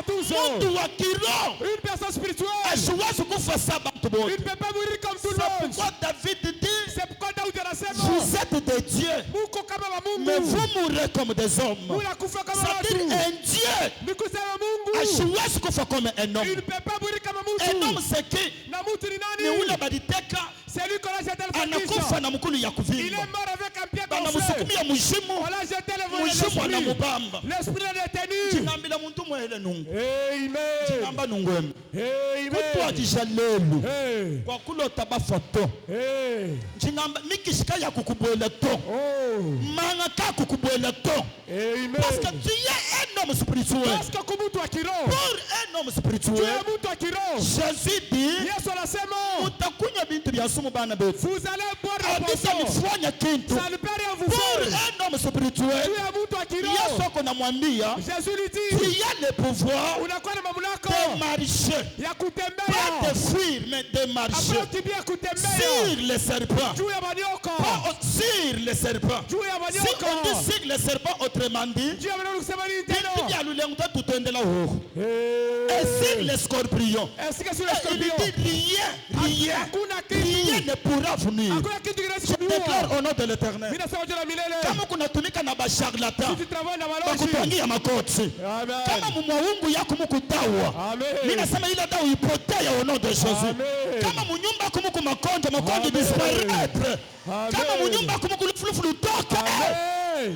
muntu wa kiroho une personne spirituelle asiwezi kufa saba mtu il bote ne peut pas mourir comme tout le c'est monde pourquoi David dit c'est pourquoi Daudi anasema vous êtes des dieux muko kama wa Mungu mais vous mourrez comme des hommes unakufa kama c'est-à-dire watu un Dieu ni kusema Mungu asiwezi kufa comme un homme il ne peut pas mourir kama mtu un homme c'est qui na mtu ni ni nani ule baditeka c'est lui qu'on a jeté le anakufa fétiche na mkulu ya il kuvimba est mort avec un pied bana cassé musukumia mushimu on l'a jeté le volet mushimu anamubamba l'esprit est détenu jinambila muntu mwele nungu amen jinamba nungwemu amen kutwajisha lelu hey kwa kulota bafoto hey jinamba mikishika ya kukubwela to oh manga ka kukubwela to amen parce que tu es un homme spirituel parce que kumutu wa kiroho pour un homme tu spirituel es mtu wa kiroho Jésus dit Yesu anasema mutakunywa bintu bya sumu bana betu vous allez boire la abisa potion mfanya kintu ça ne peut rien vous pour faire un homme spirituel tu es mtu wa kiroho Yesu ako namwambia Jésus lui tu dit as le pouvoir unakuwa na mamlaka de marcher ya pas kutembea de fuir mais de marcher hapana kimbia kutembea sur les serpents juu ya manyoka pas sur les serpents juu ya si manyoka on dit sur les serpents autrement dit juu ya manyoka kusema nini bintu tena bya lulengo tutendela ho et sur les scorpions est-ce que sur le il scorpion dit rien hakuna rien kitu ne pourra venir hakuna kitu kinaweza je déclare kuua au nom de l'Éternel mimi nasema jina milele kama kunatumika na basharlatan si tu travailles na maloji bakutangia makoti kama amen mumwaungu yako mukutawa amen mimi nasema ile dawa ipotee au nom de Jésus amen kama munyumba yako muku makonde Amen. disparaître Amen. kama munyumba yako muku lufulufulu toka amen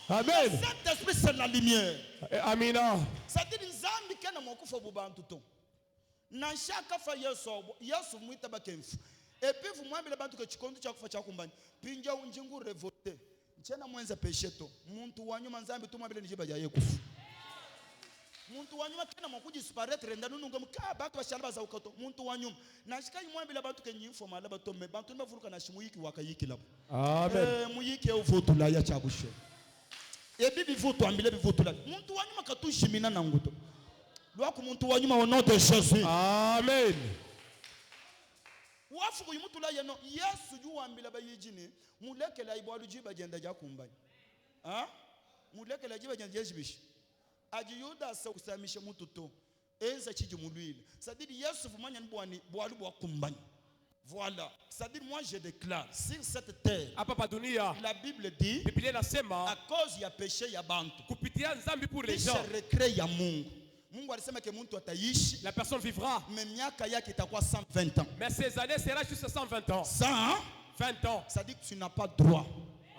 amen cet esprit c'est la lumière amina c'est-à-dire nzambi kana mwakufa bubantu to na shaka fa Yesu mwita bakemfu Et puis vous mwambile bantu ke chikondo cha kufa cha kumbani. Pinja unjingu revolte. Nchena mwenza pesheto. Muntu wanyuma nzambi tumwambile nijiba jaye kufu. Muntu wanyuma kena mwakuji disparaitre ndanu nunga mka bantu bashalaba za ukato. Muntu wanyuma. Na shika mwambile bantu ke nyinfo malaba to me bantu mbavuruka na shimuyiki wakayiki labo. Amen. Muyiki ya uvotula ya chabushe. E bibi voto ambile bivotula. Muntu wanyuma katushimina na nguto. Lwaku muntu wanyuma au nom de Jésus. Amen. Wafu kuyimutula yeno Yesu ju wambila bayijini mulekela ibwalu jiba jenda jakumbani. Mulekela jiba jenda jejibishi. Aji Yuda sa usamisha mutu to. Enza chiji muluile. C'est-à-dire Yesu vumanya nbwani bwalu bwa kumbani. Voilà. C'est-à-dire moi je déclare sur cette terre. La Bible dit à cause ya péché ya bantu. Kupitia nzambi pour les gens. Se recrée ya Mungu. Mungu alisema ke muntu ataishi. La personne vivra. Mais miaka yake itakuwa 120 ans. Mais ces années sera juste 120 ans. 20 ans. Ça dit que tu n'as pas droit.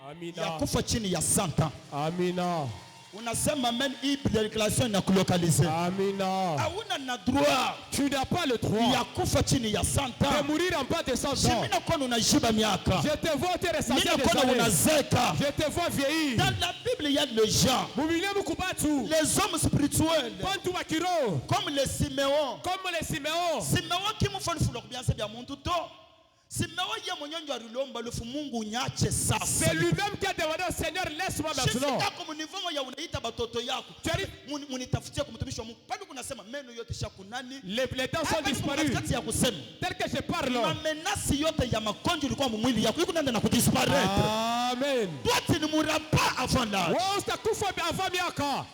Amina. Ya kufa chini ya 100 ans. Amina. Unasema même hii déclaration na kulokaliser. Amina. Hauna na droit. Tu n'as pas le droit. Ya kufa chini ya 100 ans. De mourir en bas de 100 ans. Jimina kono unajiba miaka. Je te vois te ressasser des années. Je te vois vieillir. Dans la Bible il y a les gens. Les hommes spirituels. Comme les Siméon. Comme les Siméon. Siméon qui me font le bien c'est bien mon tout. Siméon y a mon yon yarilomba le fumungu nyache sasa. C'est lui-même qui a demandé au Seigneur laisse-moi maintenant. Shifika comme niveau ya unaita batoto yako. Munitafutia kumtumishi wa Mungu. Bado kunasema meno yote shakunani. Les dents sont disparues. Tel que je parle. Mamenasi yote ya magonjwa ilikuwa mwili yako. Yuko nenda na kudisparaître. Amen. Toi tu ne mourras pas avant l'âge. Wewe utakufa avant miaka.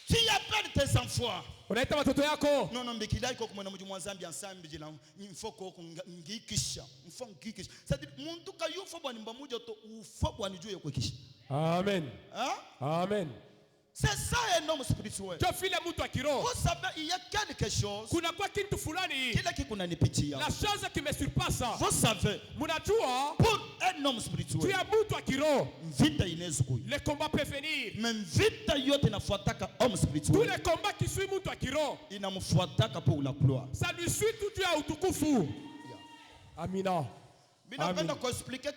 Tu appelles tes enfants. Unaita watoto yako. Non mbikila iko kumwana mji mwanzambi ensemble jina mfoko ko ngikisha. Mfoko ngikisha. C'est-à-dire muntu kayufo bwa nimba mujo to ufo bwa nijue kwekisha. Amen. Amen. C'est ça un homme spirituel. Vous savez, il y a quelque chose. La chose qui me surpasse. Vous savez, pour un homme spirituel, le combat peut venir. Mais homme spirituel. Tous les combats qui suivent ça lui suit tout Dieu à utukufu. Amina. J'ai besoin d'expliquer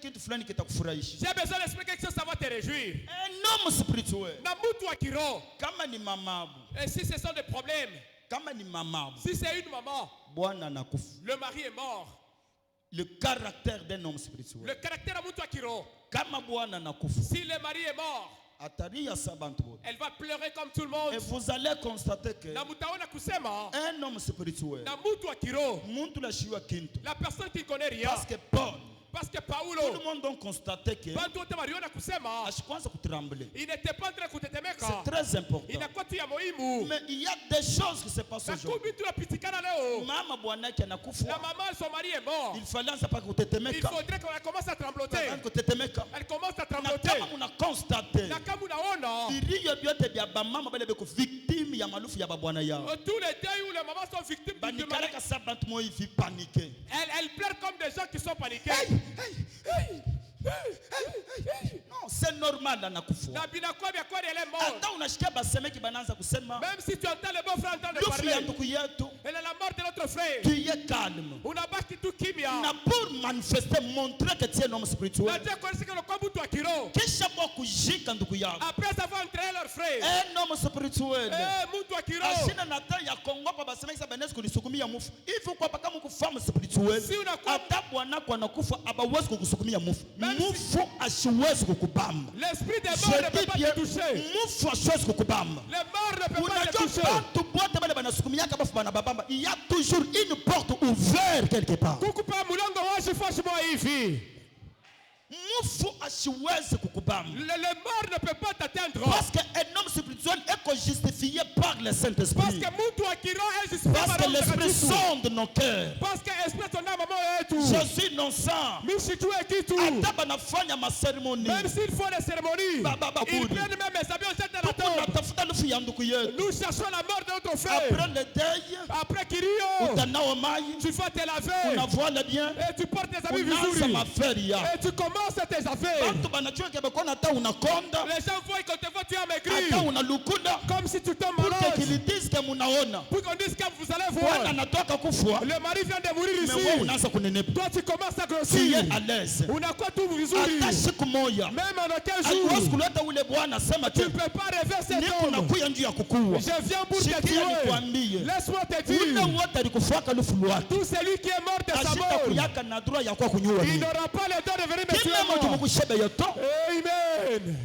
quelque chose, ça va te réjouir. Un homme spirituel. Et si ce sont des problèmes, si c'est une maman, le mari est mort. Le caractère d'un homme spirituel. Le caractère si le mari est mort, elle va pleurer comme tout le monde. Et vous allez constater que un homme spirituel, la personne qui connaît rien, parce que Paulo, tout le monde a constaté que il n'était pas en train de tetemeka. C'est très important. Mais il y a des choses qui se passent aujourd'hui. La maman et son mari est mort. Il faudrait qu'on commence à trembloter. Elle commence à trembloter. On a constaté tous les deuils où les mamans sont victimes du mari. Elle pleure comme des gens qui sont paniqués. Non, c'est normal dans la kufa. Même si tu entends les beaux frères entendre parler, elle est la mort de notre frère. Tu es calme. Pour manifester, montrer que tu es un homme spirituel. Après avoir entraîné leur frère, un homme spirituel. Il faut quoi pas comme femme spirituelle. L'esprit des morts ne peut pas te toucher. Les morts ne peuvent pas te toucher. Il y a toujours une porte ouverte quelque part. Le mort ne peut pas t'atteindre. Parce qu'un homme spirituel est justifié par le Saint-Esprit. Parce que l'Esprit sonde nos cœurs. Je suis innocent. Même s'il faut des cérémonies, ils prennent même les avions de la tombe. Nous cherchons la mort de notre frère. Après le deuil, après Kirio, tu vas te laver et tu portes tes habits vizuri. Et tu commences tes affaires. Les gens voient quand tu vas maigrir. Comme comme si tu tombes pour malade. qu'ils disent que munaona Pour qu'on dise que vous allez voir. bwana anatoka kufua, Le mari vient de mourir mais wewe ici. unaanza kunenepa. Toi, tu commences à Tu grossir. es à l'aise. Unakuwa tu vizuri. Hata siku moja Même en aucun haiwezi jour. kuleta ule bwana sema Tu tu ne peux pas rêver cet niko homme. nakuya njuu ya kukuua. Je viens pour te Sikia tuer. nikwambie, Laisse-moi te ule dire. wote alikufuaka lufu lwake Tout celui qui est mort de sa ashita mort, kuyaka na droit ya kwa kunyua il nini. n'aura pas le temps de venir me tuer. Kila mtu moi. mukushebe yeto Amen.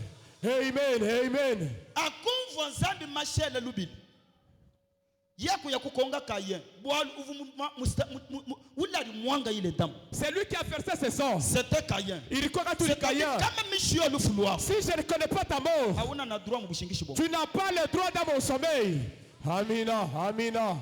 Amen. Amen. akumva nzambi mashele lubili yako ya kukonga kaye bwali ule alimwanga ile damu. C'est lui qui a versé ses sangs. C'était Caïn. Il croit tous les Caïens. Kama mishio lufu lwako Si je ne connais pas ta mort, hauna na droit mubushingishi bwo. tu n'as pas le droit dans mon sommeil. Amina. Amina.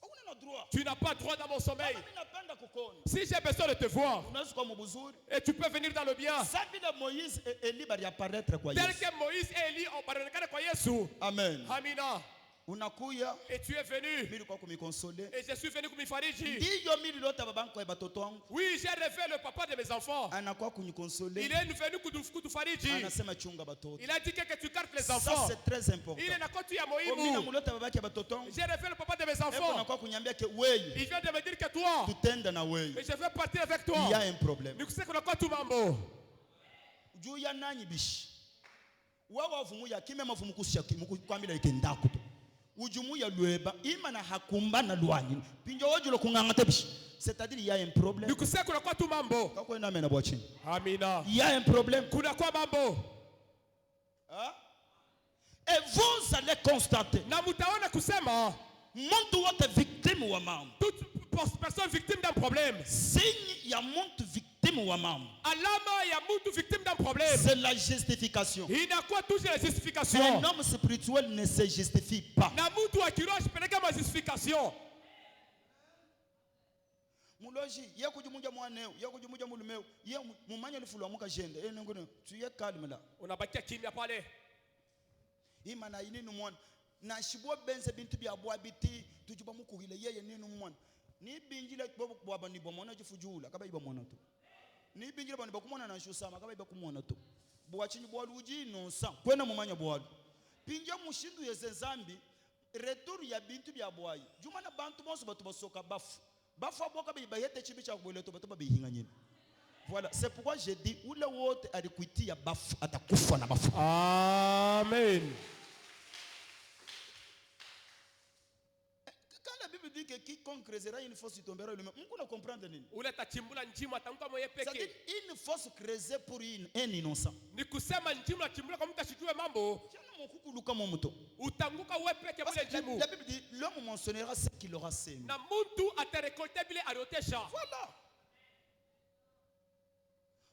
Hauna na droit. Tu n'as pas le droit dans mon sommeil. Mimi napenda kukuona. Si j'ai besoin de te voir, Unaweza kwa mubuzuri. et tu peux venir dans le bien. Sasa vile Moïse et Eli bali apparaître kwa Tel Yesu. que Moïse et Élie ont pardonné kwa Yesu. Amen. Amina. Unakuya Et tu es venu. mimi kwa kumikonsoler. Et je suis venu kumifariji. Ndiyo mimi lota babangu kwa batoto wangu. Oui, j'ai rêvé le papa de mes enfants. Anakuwa kunikonsoler. Il est venu kutufariji. Anasema chunga batoto. Il a dit que tu gardes les Ça enfants. c'est très important. Il est d'accord, tu as Mimi Moïse. namulota babaki ya batoto wangu. J'ai rêvé le papa de mes Eko enfants. nakuwa kunyambia ke wewe Il vient de me dire que toi, tutenda na wewe. et je vais partir avec toi. Il y a un problème. Ni kusema kuna kwa tu mambo. Juu ya nani bishi. Wewe wavumu ya kime mavumu kusha kwambila ikendako to. Ujumu ya lueba ima na hakumba na luani. Pinjo wajulo kungangate bishi. C'est-à-dire il y a un problème. Ni kusema kuna kwa tu mambo. Kako ina mena bwa chini. Amina. Il y a un problème. Kuna kwa mambo. Hein? Et vous allez constater. Na mutaona kusema Muntu wote victime wa mambo. toute personne victime d'un problème. Signe ya muntu victime wa mambo. Alama ya mtu victime d'un problème. C'est la justification. Inakuwa toujours la Un justification. homme spirituel ne se justifie pas. Na mtu wa kiroho asipeleke ma justification. Muloji ye kujumuja mwaneo ye kujumuja mulumeo ye mumanya lifulu amuka jende ngono tu ye calme là. Unabakia kimya pale. Imana inini mwana na shibwa benze bintu bya bwa biti tujuba mukuhile yeye nini mwana ni binjile bobo bwaba ni bomona jifujula kaba iba mwana to ni binjile bani bakumona na nshusama kaba iba kumona to bwa chinyi bwa luji no sa kwena mumanya bwa pinja mushindu yeze zambi retour ya bintu bya bwayi juma na bantu bonso batu basoka bafu aboka be bayete chibi cha kubole to batu babihinga nyine. Voilà, c'est pourquoi j'ai dit ule wote alikuiti ya bafu atakufa na bafu. Amen. Quand la Bible dit que quiconque creusera une fosse tombera lui-même, on peut comprendre nini? Ule tachimbula njima atanguka mwenye C'est-à-dire peke. une fosse creusée pour un innocent. Ni kusema njima chimbula kwa mtu ashijue mambo. Tiens mon coucou luka mon moto. Utanguka wewe peke Parce mule que njimu. la Bible dit l'homme mentionnera ce qu'il aura sémé. Na mtu atarekolte bile aliotesha. Voilà.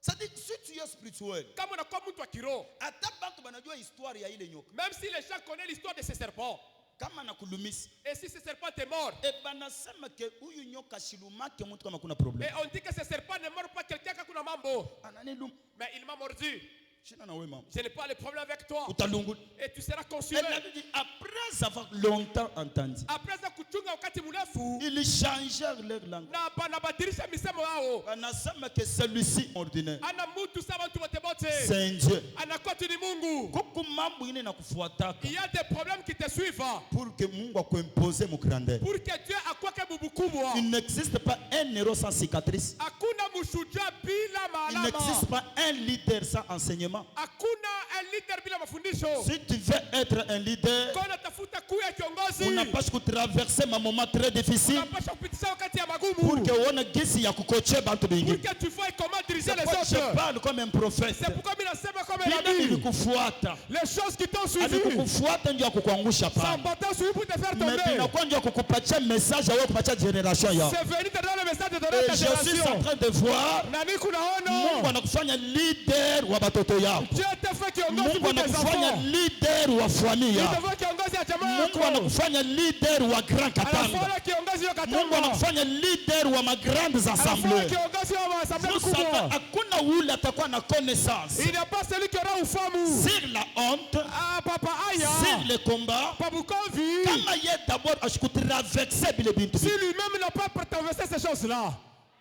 C'est-à-dire si tu es spirituel, Kama unakuwa mtu wa kiroho, hata bantu banajua histoire ya ile nyoka. même si les gens connaissent l'histoire de ces serpents, Kama nakulumisi. et si ce serpent est mort, Et banasema ke huyu nyoka shilumake mtu kama kuna problème. et on dit que ce serpent ne mord pas quelqu'un qui a kuna mambo, Anani lum. mais il m'a mordu. Shina na wewe mama. Je n'ai pas le problème avec toi. Utalungu. Et tu seras Et consumé. la Bible dit, après avoir longtemps entendu, Après ça kuchunga wakati mrefu, ils changèrent leur langue. na banabadilisha misemo yao. Anasema que celui-ci ordinaire, Ana mtu sawa mtu wote bote. c'est un Dieu. Anakuwa tu ni Mungu. Kuku mambo ine na kufuataka Il y a des problèmes qui te suivent. pour que Mungu akuimpose mon grandeur. Pour que Dieu akwake bubu kubwa. Il n'existe pas un héros sans cicatrice. Hakuna mshujaa bila Il n'existe maalama. pas un leader sans enseignement. Hakuna leader bila mafundisho. Si tu veux être un leader, Kwa unatafuta kuwa kiongozi, unapaswa kutraverser ma moment très difficile unapaswa kupitisha wakati ya pour magumu. que uone gisi ya kukoche bantu Pour bingine. que tu vois comment diriger C'est les pourquoi je autres. parle comme un prophète. C'est pourquoi mimi nasema kama Bila nabii. nilikufuata. Les choses qui t'ont suivi, Alikukufuata ndio kukuangusha ça pale. t'a suivi pour te faire Mais tomber. binakuwa ndio kukupatia message au kupatia generation yao. C'est venu te donner le message de Et donner ta je suis en génération. train de voir Na nini Mungu kunaona? anakufanya leader wa batoto yao. Dieu te fait kiongozi Mungu pour tes anakufanya enfants. leader wa famille Il yao. te fait kiongozi ya jamaa Mungu yako. anakufanya leader wa Grand Katanga. Anafanya kiongozi ya Mungu Katanga. anakufanya leader wa ma grandes Anafanya assemblées. kiongozi wa assemblée Vous savez, kubwa. hakuna ule atakuwa na connaissance Il n'est pas celui qui aura ufamu. sur la honte, Ah, papa aya. sur le combat. Pabukovi. Kama ye d'abord ashikutraverse bile bintu. Si lui-même n'a pas traversé ces choses-là.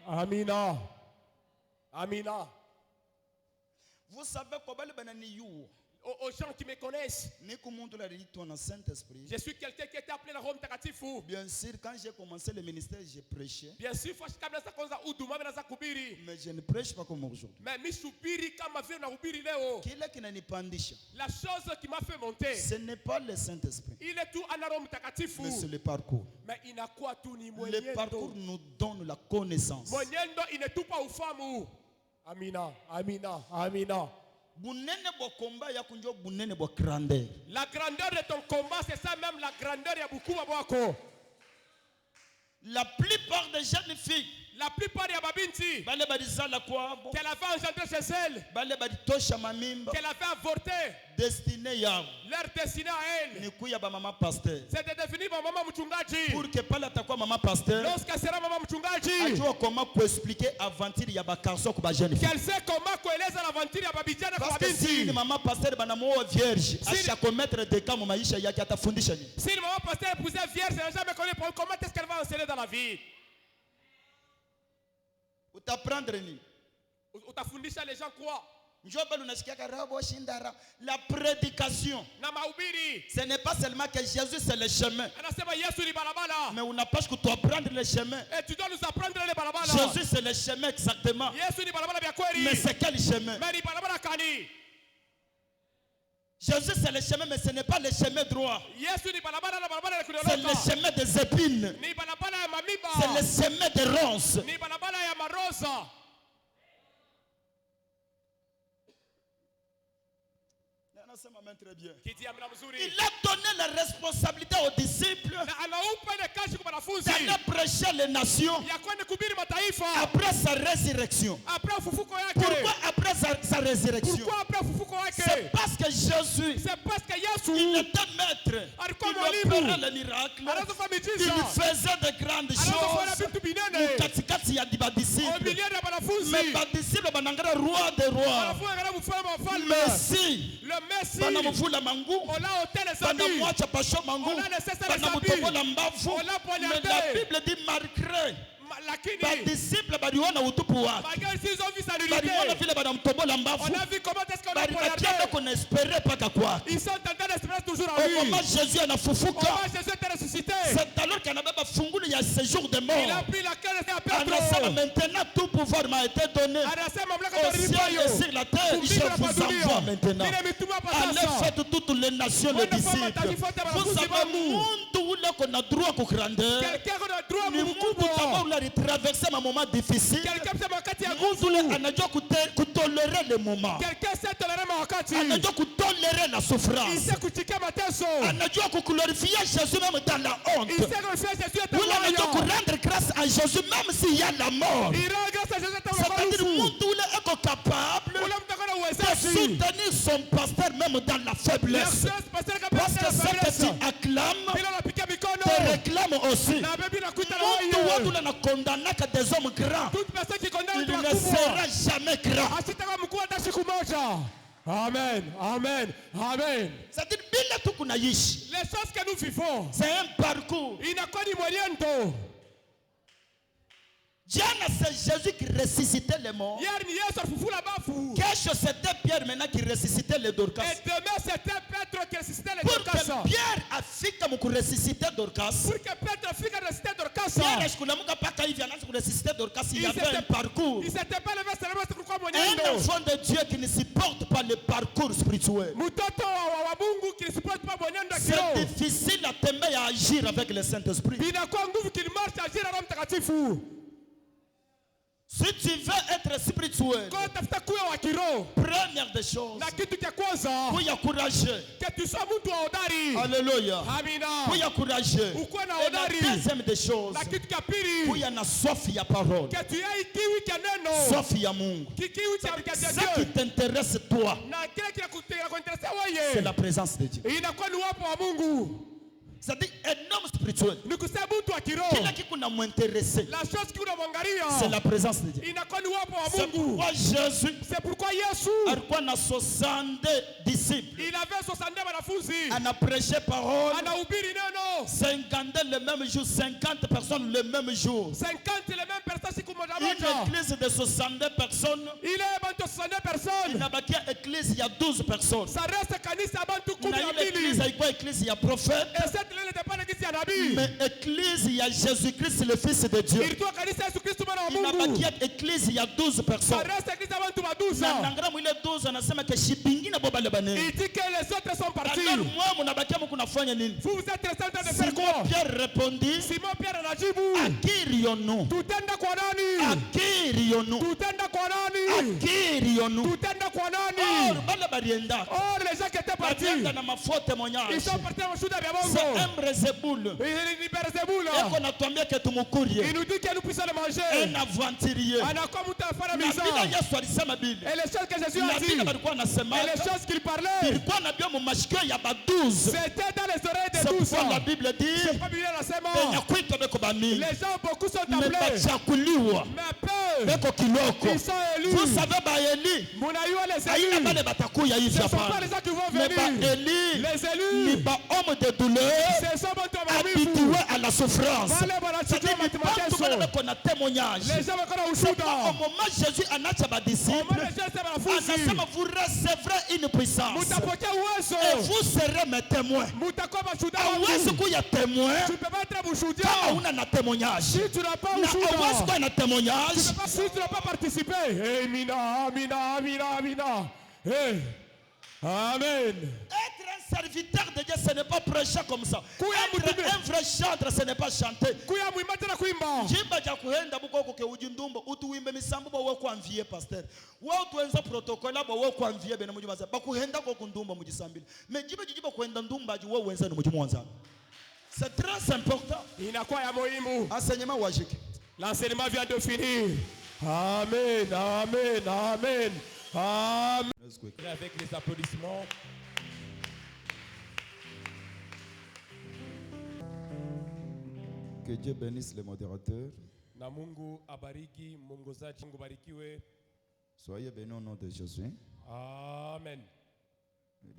Amina. Amina. Vous savez comment le banani you. aux gens qui me connaissent. Saint-Esprit. Je suis quelqu'un qui était appelé dans Rome Takatifu. Bien sûr, quand j'ai commencé le ministère, j'ai prêché. Bien sûr, Mais je ne prêche pas comme aujourd'hui. La chose qui m'a fait monter, ce n'est pas le Saint-Esprit, il est tout en Rome Takatifu. mais c'est le parcours. Mais il n'a quoi tout ni Le parcours nous donne la connaissance. Mwenyendo il n'est tout pas ufamu. Amina, amina, amina. La grandeur de ton combat, c'est ça même la grandeur de Bukuma Bwako. La plupart des jeunes filles, la plupart des babinti, qu'elle avait engendré chez elle, qu'elle avait avorté, leur destinée à elle, c'était devenu ma maman Mchungaji. Pour que pas l'attaquer maman pasteur, lorsqu'elle sera maman Mchungaji, elle doit comment expliquer aventure ya bakarso ko ba jeune fille. Qu'elle sait comment kueleza l'aventure ya babijana kwa binti. Parce que si maman pasteur banamuoa vierge, acha commettre des cas mu maisha yake atafundisha nini? Si maman pasteur épousait vierge, elle n'a jamais connu comment est-ce qu'elle va enseigner dans la vie? Utapprendre nini? Utafundisha les gens quoi? La prédication, ce n'est pas seulement que Jésus c'est le chemin, mais on n'a pas que tu apprendre le chemin. Et tu dois nous apprendre les balabala. Jésus c'est le chemin exactement, mais c'est quel chemin? Jésus c'est le chemin, mais ce n'est pas le chemin droit, c'est le chemin des épines, c'est le chemin des ronces. Très bien. Il a donné la responsabilité aux disciples d'aller prêcher les nations après sa résurrection. Pourquoi après sa résurrection? C'est parce que Jésus, il était maître, il opérait les miracles, il faisait de grandes choses. Mais les disciples, roi des rois, Messie, banamuvula mangu, banamwacha pasho mangu, banamutobola mbavu. Mais la Bible dit malgré les disciples baliona utupu wake, baliona vile banamutobola mbavu, balibakiana qu'on espérait paka kwake. Au moment Jésus anafufuka, c'est alors qu'il avait funguli ya séjour de mort. Anasema maintenant tout pouvoir m'a été donné au ciel et sur la terre. Je vous envoie maintenant. Allez faites toutes les nations les disciples. Vous savez monde où qu'on a droit à grandeur. Ni monde où a traversé un moment difficile. Monde où on a dû tolérer les moments. On a dû tolérer la souffrance. On a dû glorifier Jésus même dans la honte. On a dû rendre grâce à Jésus même s'il y a la mort. C'est-à-dire le monde où il est capable de soutenir son pasteur même dans la faiblesse. Parce que ce que tu acclames te réclame aussi. Le monde où on a condamné des hommes grands, il ne sera jamais grand. Amen, amen, amen. C'est-à-dire les choses que nous vivons, c'est un parcours. Diana, c'est Jésus qui ressuscitait les morts. Quelque chose c'était Pierre maintenant qui ressuscitait les Dorcas. Et demain c'était Petre qui ressuscitait les Dorcas. Dorcas. Pour que Pierre a fait comme ressusciter Dorcas. Pour que Petre a fait comme ressusciter Dorcas. Pierre est-ce qu'on a pas qu'il vient de ressusciter Dorcas? Il y avait un parcours. Il s'était pas levé seulement pour quoi mon un enfant de Dieu qui ne supporte pas le parcours spirituel. C'est difficile à t'aimer à agir avec le Saint-Esprit. Si tu veux être spirituel, première des choses, sois courageux. Que tu sois Alléluia. Sois courageux. Et la deuxième des choses, sois soif ya parole. Soif ya Mungu. Ce qui t'intéresse toi, c'est la présence de Dieu. C'est-à-dire un homme spirituel, kila kitu na m'intéresser, c'est la présence de Dieu. C'est pourquoi Jésus, alikuwa na 62 disciples. Il avait 62 wanafunzi. On a prêché parole. Anahubiri neno. 50 le même jour, 50 personnes le même jour. 50 les mêmes personnes siku moja Une moja. église de 62 personnes. Il est bantu 62 personnes. Il n'a pas qu'une église, il y a 12 personnes. Ça reste kanisa bantu Il y a une église, il y a prophète. Et cette église n'était pas l'église ya nabii. Mais église, il y a Jésus-Christ, le Fils de Dieu. Ilikuwa kanisa Yesu Kristo mwana wa Il n'a pas Mungu. qu'une église, il y a 12 personnes. Ça reste église ya bantu baduza. Na ngaramu ile 12 anasema ke shibingi na boba lebane. Il dit que les autres sont partis. Alors moi munabakia mkunafanya nini? Vous êtes restés en train de faire Simon quoi? Pierre répondit, Simon Pierre anajibu. akirionu. Tutenda kwa nani? Akirionu. Tutenda kwa nani? Akirionu. Tutenda kwa nani? Or bala barienda. Or les gens qui étaient partis, Barienda na mafote ils témoignage. sont partis en chute de C'est Bongo. Emre Zeboul. Il libère Zeboul. Eko natuambia ke tumukurie. Il nous dit que nous puissions le manger. Un aventurier. Anakuwa mtu afanya Na miza. bila Yesu alisema Biblia. Et les choses que Jésus Na a bila dit, balikuwa nasema. et les choses qu'il parlait, Ilikuwa nabii mu mashikio ya ba 12. c'était dans les oreilles de C'est tous. pourquoi la Bible dit C'est pas Bible anasema. Benya kwita beko bamini. Les gens beaucoup sont Mais appelés, bachakuliwa. mais peu Beko kiloko. ils sont élus. Vous savez ba Eli. Munayua les Aina élus. bale batakuya Ce hivi ne sont pas hapa. les gens qui vont Mais ba venir. Eli Les ni élus, ba homme de douleur ce sont bons hommes habitués à la souffrance. Wale wanachukua C'est-à-dire mateso. bale beko na témoignage. Les gens wako na Au ushuda. moment Jésus anacha ba Au disciples, moment les gens sema wanafunzi, anasema vous recevrez une puissance mutapokea et uwezo. vous serez mes témoins. Mutakuwa mashuhuda Hauwezi wangu. kuya témoin Tu ne peux pas être kama mshuhuda una na témoignage. si tu n'as pas Na hauwezi ushuhuda. kuwa na témoignage Si tu n'as pas participé. Amina, amina, amina, amina. Hey. Amen. Être un serviteur de Dieu, ce n'est pas prêcher comme ça. Être un vrai chanteur, ce n'est pas chanter. Kuya mwimba tena kuimba. Jimba ja kuenda buko ke ujindumba utuwimbe misambo bo kwa mvie pasteur. Wao tuenza protocole abo wo kwa mvie bene mujimaza. Bakuhenda ko kundumba mujisambile. Mais jiba kuenda ndumba ji wo wenza no mujimwanza. C'est très important. Inakuwa ya muhimu. Enseignement wajiki. L'enseignement vient de finir. Amen, amen, amen. Amen. Avec les applaudissements. Que Dieu bénisse les modérateurs. Na Mungu abariki mwongozaji. Mungu barikiwe. Soyez bénis au nom de Jésus. Amen.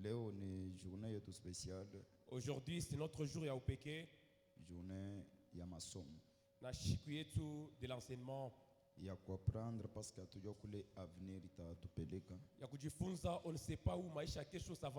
Leo ni journée yetu spéciale, Aujourd'hui, c'est notre jour ya upekee. journée ya masomo Na siku yetu de l'enseignement. ya kuapprendre parce que hatujua kule avenir itatupeleka. Ya kujifunza, on ne sait pas où maisha kesho ça va.